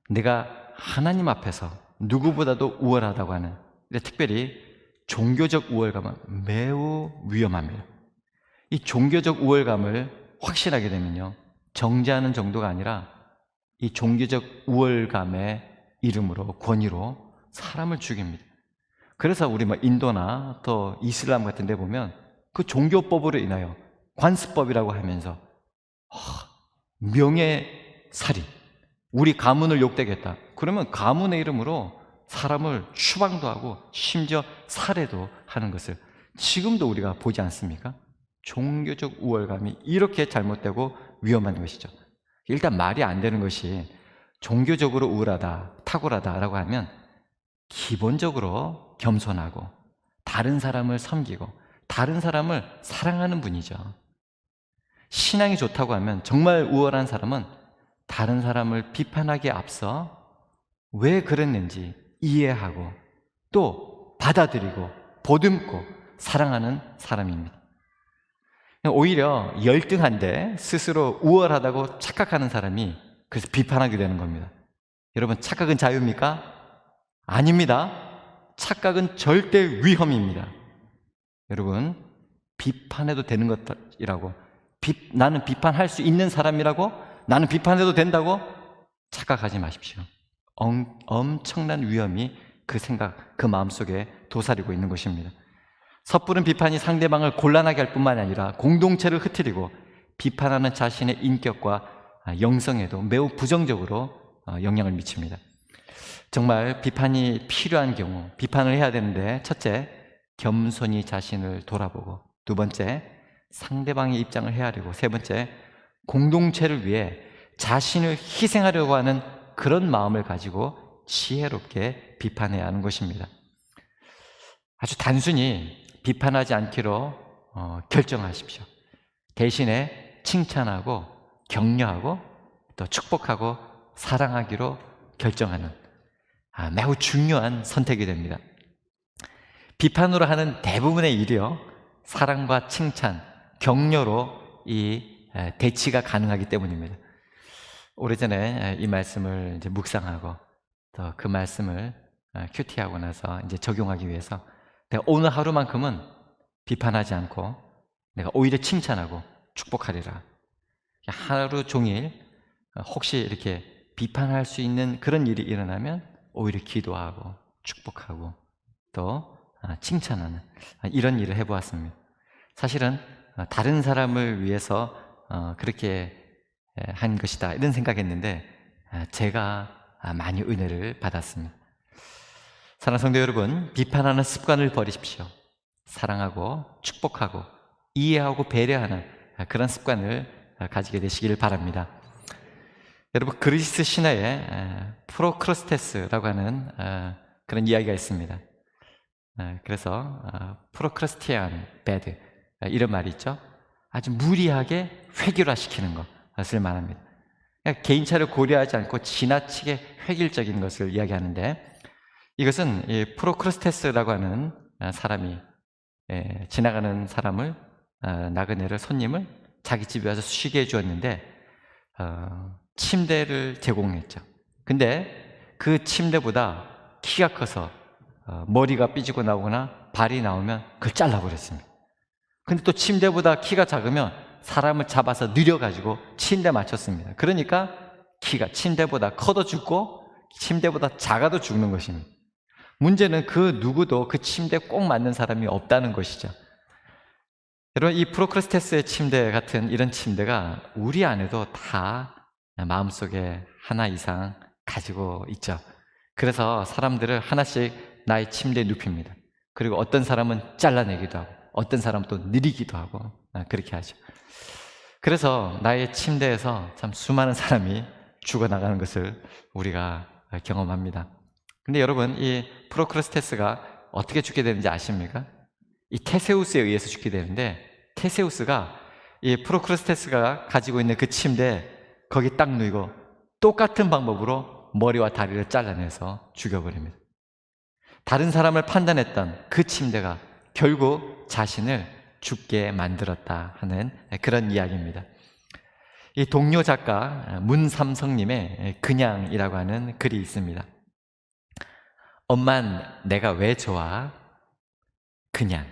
내가 하나님 앞에서 누구보다도 우월하다고 하는, 특별히 종교적 우월감은 매우 위험합니다. 이 종교적 우월감을 확신하게 되면요, 정죄하는 정도가 아니라 이 종교적 우월감의 이름으로, 권위로 사람을 죽입니다. 그래서 우리 인도나 또 이슬람 같은 데 보면 그 종교법으로 인하여 관습법이라고 하면서 명예살인, 우리 가문을 욕되겠다. 그러면 가문의 이름으로 사람을 추방도 하고 심지어 살해도 하는 것을 지금도 우리가 보지 않습니까? 종교적 우월감이 이렇게 잘못되고 위험한 것이죠. 일단 말이 안 되는 것이 종교적으로 우월하다, 탁월하다라고 하면 기본적으로 겸손하고 다른 사람을 섬기고 다른 사람을 사랑하는 분이죠. 신앙이 좋다고 하면 정말 우월한 사람은 다른 사람을 비판하기에 앞서 왜 그랬는지 이해하고 또 받아들이고 보듬고 사랑하는 사람입니다. 오히려 열등한데 스스로 우월하다고 착각하는 사람이 그래서 비판하게 되는 겁니다. 여러분, 착각은 자유입니까? 아닙니다. 착각은 절대 위험입니다. 여러분, 비판해도 되는 것이라고, 나는 비판할 수 있는 사람이라고, 나는 비판해도 된다고 착각하지 마십시오. 엄청난 위험이 그 생각, 그 마음속에 도사리고 있는 것입니다. 섣부른 비판이 상대방을 곤란하게 할 뿐만 아니라 공동체를 흐트리고 비판하는 자신의 인격과 영성에도 매우 부정적으로 영향을 미칩니다. 정말 비판이 필요한 경우 비판을 해야 되는데, 첫째, 겸손히 자신을 돌아보고, 두 번째, 상대방의 입장을 헤아리고, 세 번째, 공동체를 위해 자신을 희생하려고 하는 그런 마음을 가지고 지혜롭게 비판해야 하는 것입니다. 아주 단순히 비판하지 않기로 결정하십시오. 대신에 칭찬하고 격려하고 또 축복하고 사랑하기로 결정하는 매우 중요한 선택이 됩니다. 비판으로 하는 대부분의 일이요, 사랑과 칭찬, 격려로 이 대치가 가능하기 때문입니다. 오래전에 이 말씀을 이제 묵상하고 또 그 말씀을 큐티하고 나서 이제 적용하기 위해서 내가 오늘 하루만큼은 비판하지 않고 내가 오히려 칭찬하고 축복하리라. 하루 종일 혹시 이렇게 비판할 수 있는 그런 일이 일어나면 오히려 기도하고 축복하고 또 칭찬하는 이런 일을 해보았습니다. 사실은 다른 사람을 위해서 그렇게 한 것이다 이런 생각했는데 제가 많이 은혜를 받았습니다. 사랑하는 성도 여러분, 비판하는 습관을 버리십시오. 사랑하고 축복하고 이해하고 배려하는 그런 습관을 가지게 되시길 바랍니다. 여러분, 그리스 신화에 프로크로스테스라고 하는 그런 이야기가 있습니다. 그래서 프로크로스티안 베드 이런 말이 있죠. 아주 무리하게 획일화시키는 것을 말합니다. 개인차를 고려하지 않고 지나치게 획일적인 것을 이야기하는데, 이것은 이 프로크로스테스라고 하는 사람이 지나가는 사람을, 나그네를, 손님을 자기 집에 와서 쉬게 해주었는데 침대를 제공했죠. 근데 그 침대보다 키가 커서 머리가 삐지고 나오거나 발이 나오면 그걸 잘라버렸습니다. 근데 또 침대보다 키가 작으면 사람을 잡아서 늘여가지고 침대에 맞췄습니다. 그러니까 키가 침대보다 커도 죽고 침대보다 작아도 죽는 것입니다. 문제는 그 누구도 그 침대에 꼭 맞는 사람이 없다는 것이죠. 여러분, 이 프로크로스테스의 침대 같은 이런 침대가 우리 안에도 다 마음속에 하나 이상 가지고 있죠. 그래서 사람들을 하나씩 나의 침대에 눕힙니다. 그리고 어떤 사람은 잘라내기도 하고 어떤 사람은 또 느리기도 하고 그렇게 하죠. 그래서 나의 침대에서 참 수많은 사람이 죽어나가는 것을 우리가 경험합니다. 근데 여러분, 이 프로크로스테스가 어떻게 죽게 되는지 아십니까? 이 테세우스에 의해서 죽게 되는데, 테세우스가 이 프로크로스테스가 가지고 있는 그 침대에 거기 딱 누이고 똑같은 방법으로 머리와 다리를 잘라내서 죽여버립니다. 다른 사람을 판단했던 그 침대가 결국 자신을 죽게 만들었다 하는 그런 이야기입니다. 이 동료 작가 문삼성님의 그냥이라고 하는 글이 있습니다. 엄만 내가 왜 좋아? 그냥.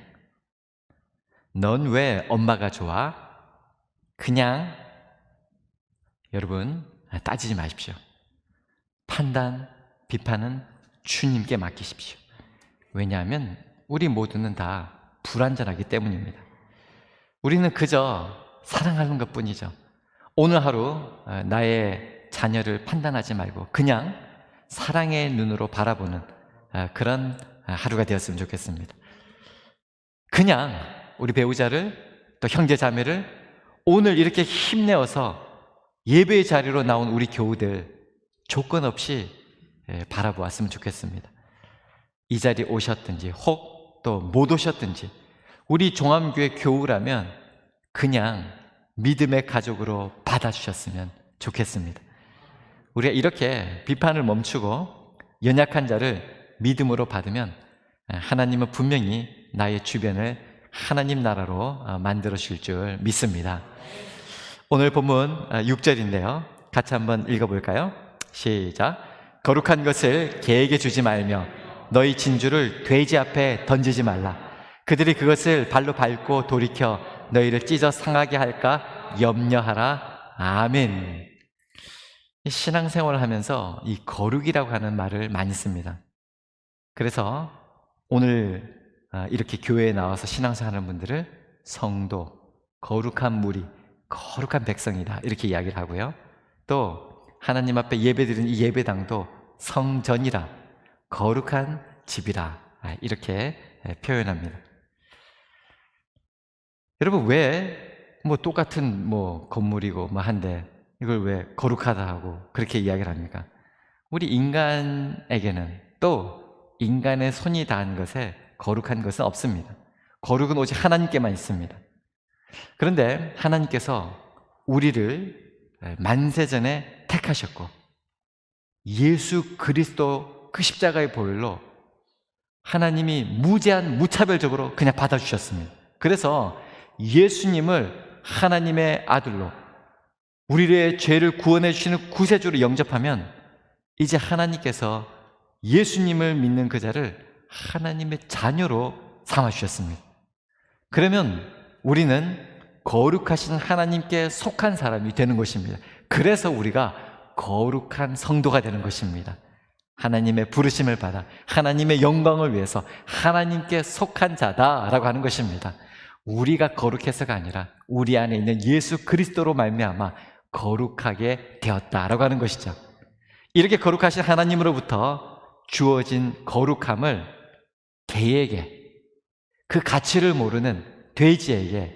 넌 왜 엄마가 좋아? 그냥. 여러분, 따지지 마십시오. 판단, 비판은 주님께 맡기십시오. 왜냐하면 우리 모두는 다 불완전하기 때문입니다. 우리는 그저 사랑하는 것뿐이죠. 오늘 하루 나의 자녀를 판단하지 말고 그냥 사랑의 눈으로 바라보는 그런 하루가 되었으면 좋겠습니다. 그냥 우리 배우자를 또 형제 자매를 오늘 이렇게 힘내어서 예배의 자리로 나온 우리 교우들 조건 없이 바라보았으면 좋겠습니다. 이 자리에 오셨든지 혹 또 못 오셨든지 우리 종암교회 교우라면 그냥 믿음의 가족으로 받아주셨으면 좋겠습니다. 우리가 이렇게 비판을 멈추고 연약한 자를 믿음으로 받으면 하나님은 분명히 나의 주변을 하나님 나라로 만들어 주실 줄 믿습니다. 오늘 본문 6절인데요. 같이 한번 읽어볼까요? 시작. 거룩한 것을 개에게 주지 말며 너희 진주를 돼지 앞에 던지지 말라. 그들이 그것을 발로 밟고 돌이켜 너희를 찢어 상하게 할까 염려하라. 아멘. 신앙생활을 하면서 이 거룩이라고 하는 말을 많이 씁니다. 그래서 오늘 이렇게 교회에 나와서 신앙생활하는 분들을 성도, 거룩한 무리, 거룩한 백성이다 이렇게 이야기를 하고요. 또 하나님 앞에 예배드리는 이 예배당도 성전이라, 거룩한 집이라 이렇게 표현합니다. 여러분 왜 뭐 똑같은 건물이고 한데 이걸 왜 거룩하다 하고 그렇게 이야기를 합니까? 우리 인간에게는 또 인간의 손이 닿은 것에 거룩한 것은 없습니다. 거룩은 오직 하나님께만 있습니다. 그런데 하나님께서 우리를 만세전에 택하셨고 예수 그리스도 그 십자가의 보혈로 하나님이 무제한 무차별적으로 그냥 받아주셨습니다. 그래서 예수님을 하나님의 아들로 우리의 죄를 구원해 주시는 구세주로 영접하면 이제 하나님께서 예수님을 믿는 그 자를 하나님의 자녀로 삼아주셨습니다. 그러면 우리는 거룩하신 하나님께 속한 사람이 되는 것입니다. 그래서 우리가 거룩한 성도가 되는 것입니다. 하나님의 부르심을 받아 하나님의 영광을 위해서 하나님께 속한 자다라고 하는 것입니다. 우리가 거룩해서가 아니라 우리 안에 있는 예수 그리스도로 말미암아 거룩하게 되었다라고 하는 것이죠. 이렇게 거룩하신 하나님으로부터 주어진 거룩함을 개에게, 그 가치를 모르는 돼지에게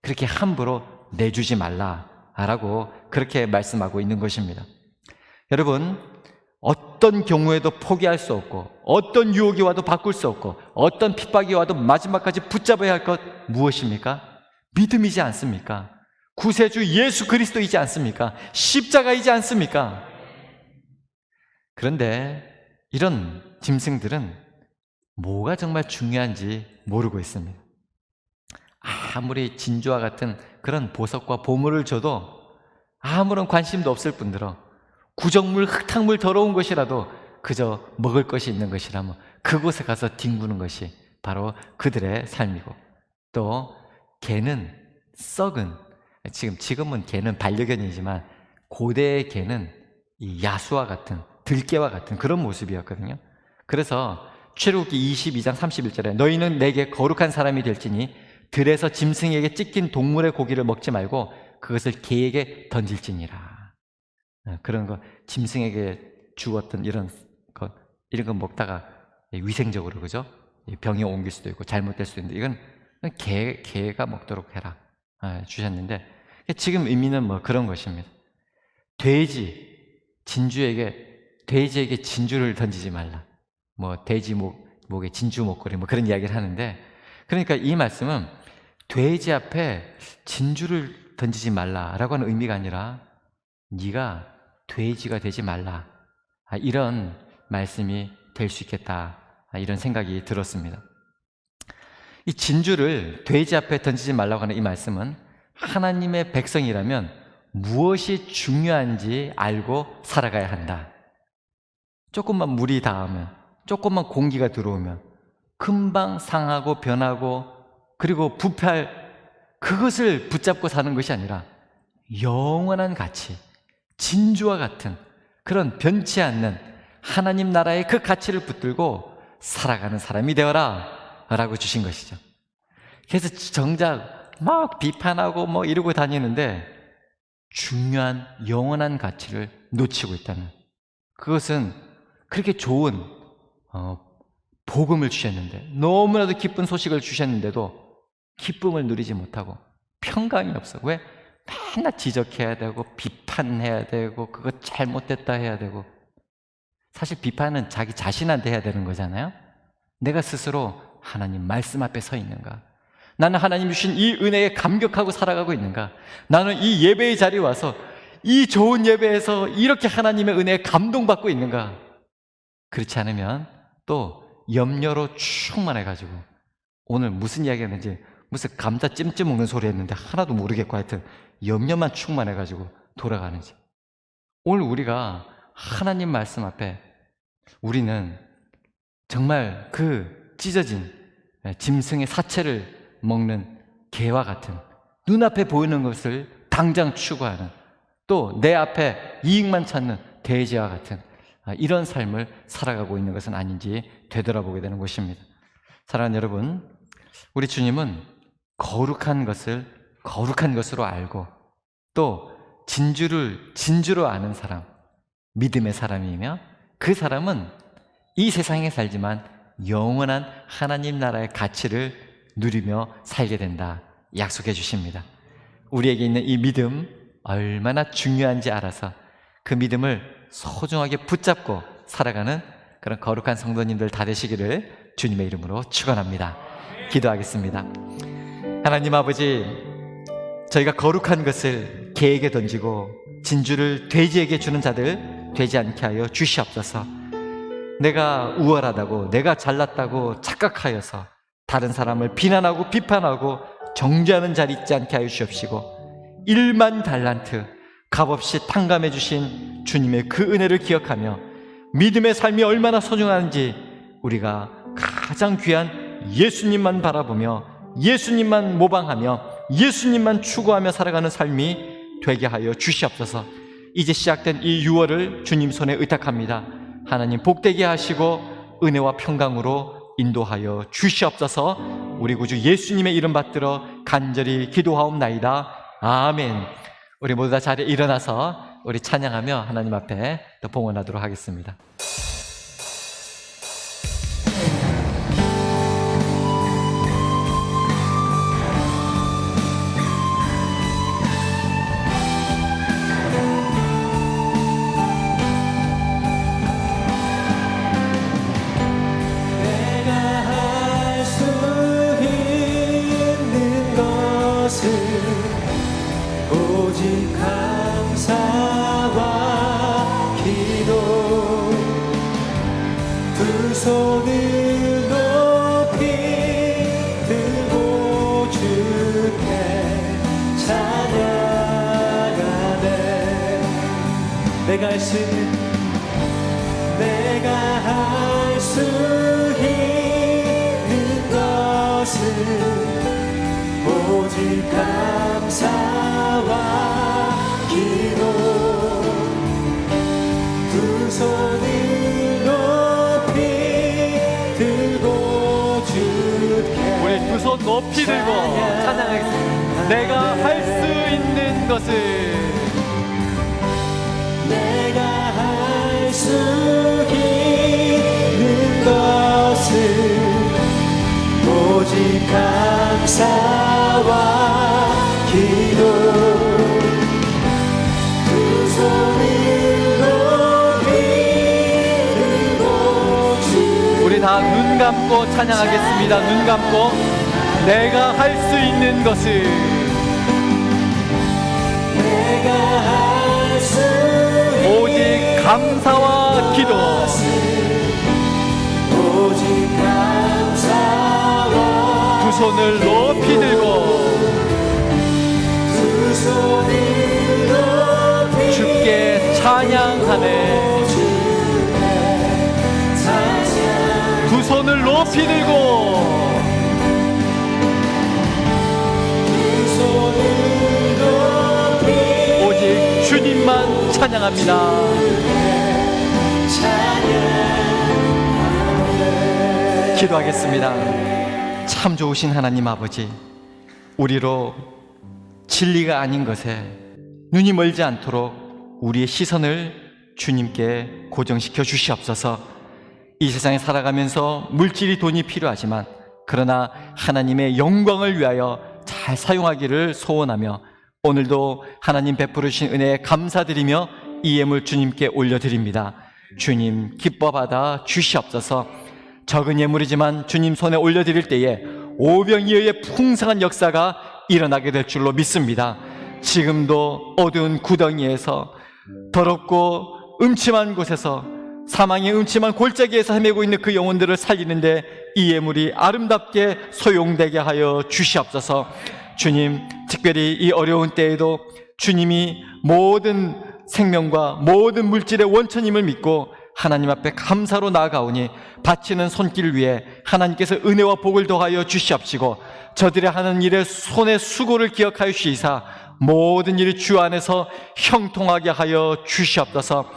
그렇게 함부로 내주지 말라라고 그렇게 말씀하고 있는 것입니다. 여러분, 어떤 경우에도 포기할 수 없고 어떤 유혹이 와도 바꿀 수 없고 어떤 핍박이 와도 마지막까지 붙잡아야 할 것 무엇입니까? 믿음이지 않습니까? 구세주 예수 그리스도이지 않습니까? 십자가이지 않습니까? 그런데 이런 짐승들은 뭐가 정말 중요한지 모르고 있습니다. 아무리 진주와 같은 그런 보석과 보물을 줘도 아무런 관심도 없을 뿐더러 구정물, 흙탕물 더러운 것이라도 그저 먹을 것이 있는 것이라면 그곳에 가서 뒹구는 것이 바로 그들의 삶이고, 또 개는 썩은, 지금은 개는 반려견이지만 고대의 개는 이 야수와 같은, 들개와 같은 그런 모습이었거든요. 그래서 출애굽기 22장 31절에 너희는 내게 거룩한 사람이 될지니 들에서 짐승에게 찢긴 동물의 고기를 먹지 말고 그것을 개에게 던질지니라. 그런 거, 짐승에게 주었던 이런 거 먹다가 위생적으로, 그죠? 병이 옮길 수도 있고 잘못될 수도 있는데 이건 개가 먹도록 해라 주셨는데, 지금 의미는 그런 것입니다. 돼지에게 진주를 던지지 말라. 돼지 목에 진주 목걸이 그런 이야기를 하는데, 그러니까 이 말씀은 돼지 앞에 진주를 던지지 말라라고 하는 의미가 아니라 네가 돼지가 되지 말라, 이런 말씀이 될 수 있겠다, 이런 생각이 들었습니다. 이 진주를 돼지 앞에 던지지 말라고 하는 이 말씀은 하나님의 백성이라면 무엇이 중요한지 알고 살아가야 한다. 조금만 물이 닿으면, 조금만 공기가 들어오면 금방 상하고 변하고 그리고 부패할 그것을 붙잡고 사는 것이 아니라 영원한 가치, 진주와 같은 그런 변치 않는 하나님 나라의 그 가치를 붙들고 살아가는 사람이 되어라 라고 주신 것이죠. 그래서 정작 막 비판하고 이러고 다니는데 중요한 영원한 가치를 놓치고 있다는, 그것은 그렇게 좋은 복음을 주셨는데, 너무나도 기쁜 소식을 주셨는데도 기쁨을 누리지 못하고 평강이 없어. 왜? 맨날 지적해야 되고 비판해야 되고 그거 잘못됐다 해야 되고. 사실 비판은 자기 자신한테 해야 되는 거잖아요. 내가 스스로 하나님 말씀 앞에 서 있는가? 나는 하나님 주신 이 은혜에 감격하고 살아가고 있는가? 나는 이 예배의 자리에 와서 이 좋은 예배에서 이렇게 하나님의 은혜에 감동받고 있는가? 그렇지 않으면 또 염려로 충만해가지고 오늘 무슨 이야기 했는지, 무슨 감자 찜찜 먹는 소리 했는데 하나도 모르겠고 하여튼 염려만 충만해가지고 돌아가는지. 오늘 우리가 하나님 말씀 앞에 우리는 정말 그 찢어진 짐승의 사체를 먹는 개와 같은, 눈앞에 보이는 것을 당장 추구하는, 또 내 앞에 이익만 찾는 돼지와 같은 이런 삶을 살아가고 있는 것은 아닌지 되돌아보게 되는 것입니다. 사랑하는 여러분, 우리 주님은 거룩한 것을 거룩한 것으로 알고 또 진주를 진주로 아는 사람, 믿음의 사람이며, 그 사람은 이 세상에 살지만 영원한 하나님 나라의 가치를 누리며 살게 된다 약속해 주십니다. 우리에게 있는 이 믿음 얼마나 중요한지 알아서 그 믿음을 소중하게 붙잡고 살아가는 그런 거룩한 성도님들 다 되시기를 주님의 이름으로 축원합니다. 기도하겠습니다. 하나님 아버지, 저희가 거룩한 것을 개에게 던지고 진주를 돼지에게 주는 자들 되지 않게 하여 주시옵소서. 내가 우월하다고, 내가 잘났다고 착각하여서 다른 사람을 비난하고 비판하고 정죄하는 자리 있지 않게 하여 주옵시고, 1만 달란트 값없이 탕감해 주신 주님의 그 은혜를 기억하며 믿음의 삶이 얼마나 소중한지 우리가 가장 귀한 예수님만 바라보며 예수님만 모방하며 예수님만 추구하며 살아가는 삶이 되게 하여 주시옵소서. 이제 시작된 이 6월을 주님 손에 의탁합니다. 하나님 복되게 하시고 은혜와 평강으로 인도하여 주시옵소서. 우리 구주 예수님의 이름 받들어 간절히 기도하옵나이다. 아멘. 우리 모두 다 자리에 일어나서 우리 찬양하며 하나님 앞에 또 봉헌하도록 하겠습니다. 오직 감사와 기도, 두 손을 높이 들고 주께 찬양하네. 내가 할 수 있는, 내가 할 수 있는 것은 오직 감사와 기도, 두 손을 높이 들고 주께. 우리 두 손 높이 들고 찬양하겠습니다. 내가 할 수 있는 것을, 내가 할 수 있는 것은 오직 감사와 기도, 두 손을 높이 들고 주께. 우리 다 눈 감고 찬양하겠습니다. 눈 감고 내가 할 수 있는 것을, 내가 할 수 오직 감사와 기도, 오직 감사와 두 손을 높이 들고 두 손을 높이 주께 찬양하네. 두 손을 높이 들고 오직 주님만 찬양합니다. 기도하겠습니다. 참 좋으신 하나님 아버지, 우리로 진리가 아닌 것에 눈이 멀지 않도록 우리의 시선을 주님께 고정시켜 주시옵소서. 이 세상에 살아가면서 물질이 돈이 필요하지만 그러나 하나님의 영광을 위하여 잘 사용하기를 소원하며 오늘도 하나님 베푸르신 은혜에 감사드리며 이 예물 주님께 올려드립니다. 주님 기뻐 받아 주시옵소서. 적은 예물이지만 주님 손에 올려드릴 때에 오병이어의 풍성한 역사가 일어나게 될 줄로 믿습니다. 지금도 어두운 구덩이에서 더럽고 음침한 곳에서 사망의 음침한 골짜기에서 헤매고 있는 그 영혼들을 살리는데 이 예물이 아름답게 소용되게 하여 주시옵소서. 주님, 특별히 이 어려운 때에도 주님이 모든 생명과 모든 물질의 원천임을 믿고 하나님 앞에 감사로 나아가오니 바치는 손길 위에 하나님께서 은혜와 복을 더하여 주시옵시고 저들의 하는 일에 손의 수고를 기억하여 주시사 모든 일이 주 안에서 형통하게 하여 주시옵소서.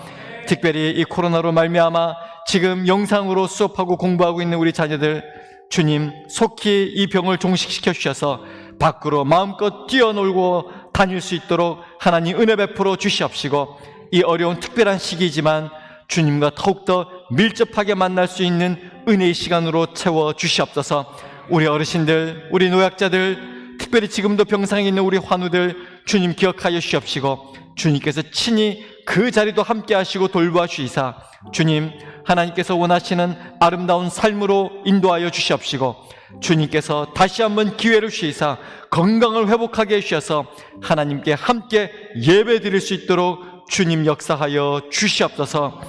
특별히 이 코로나로 말미암아 지금 영상으로 수업하고 공부하고 있는 우리 자녀들, 주님 속히 이 병을 종식시켜 주셔서 밖으로 마음껏 뛰어놀고 다닐 수 있도록 하나님 은혜 베풀어 주시옵시고 이 어려운 특별한 시기이지만 주님과 더욱더 밀접하게 만날 수 있는 은혜의 시간으로 채워 주시옵소서. 우리 어르신들, 우리 노약자들, 특별히 지금도 병상에 있는 우리 환우들 주님 기억하여 주시옵시고 주님께서 친히 그 자리도 함께 하시고 돌보아 주시사 주님 하나님께서 원하시는 아름다운 삶으로 인도하여 주시옵시고 주님께서 다시 한번 기회를 주시사 건강을 회복하게 해주셔서 하나님께 함께 예배 드릴 수 있도록 주님 역사하여 주시옵소서.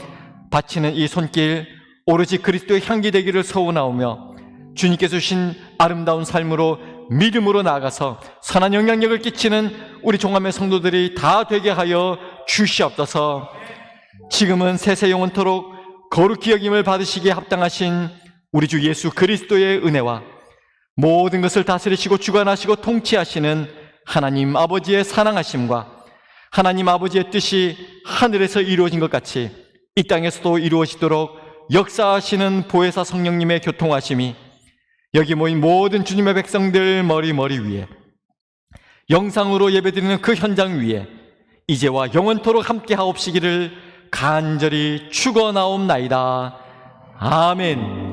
바치는 이 손길 오로지 그리스도의 향기 되기를 소원하오며 주님께서 주신 아름다운 삶으로 믿음으로 나아가서 선한 영향력을 끼치는 우리 종합의 성도들이 다 되게 하여 주시옵소서. 지금은 세세 영원토록 거룩히 여김을 받으시기에 합당하신 우리 주 예수 그리스도의 은혜와 모든 것을 다스리시고 주관하시고 통치하시는 하나님 아버지의 사랑하심과 하나님 아버지의 뜻이 하늘에서 이루어진 것 같이 이 땅에서도 이루어지도록 역사하시는 보혜사 성령님의 교통하심이 여기 모인 모든 주님의 백성들 머리 위에 영상으로 예배드리는 그 현장 위에 이제와 영원토록 함께 하옵시기를 간절히 축원하옵나이다. 아멘.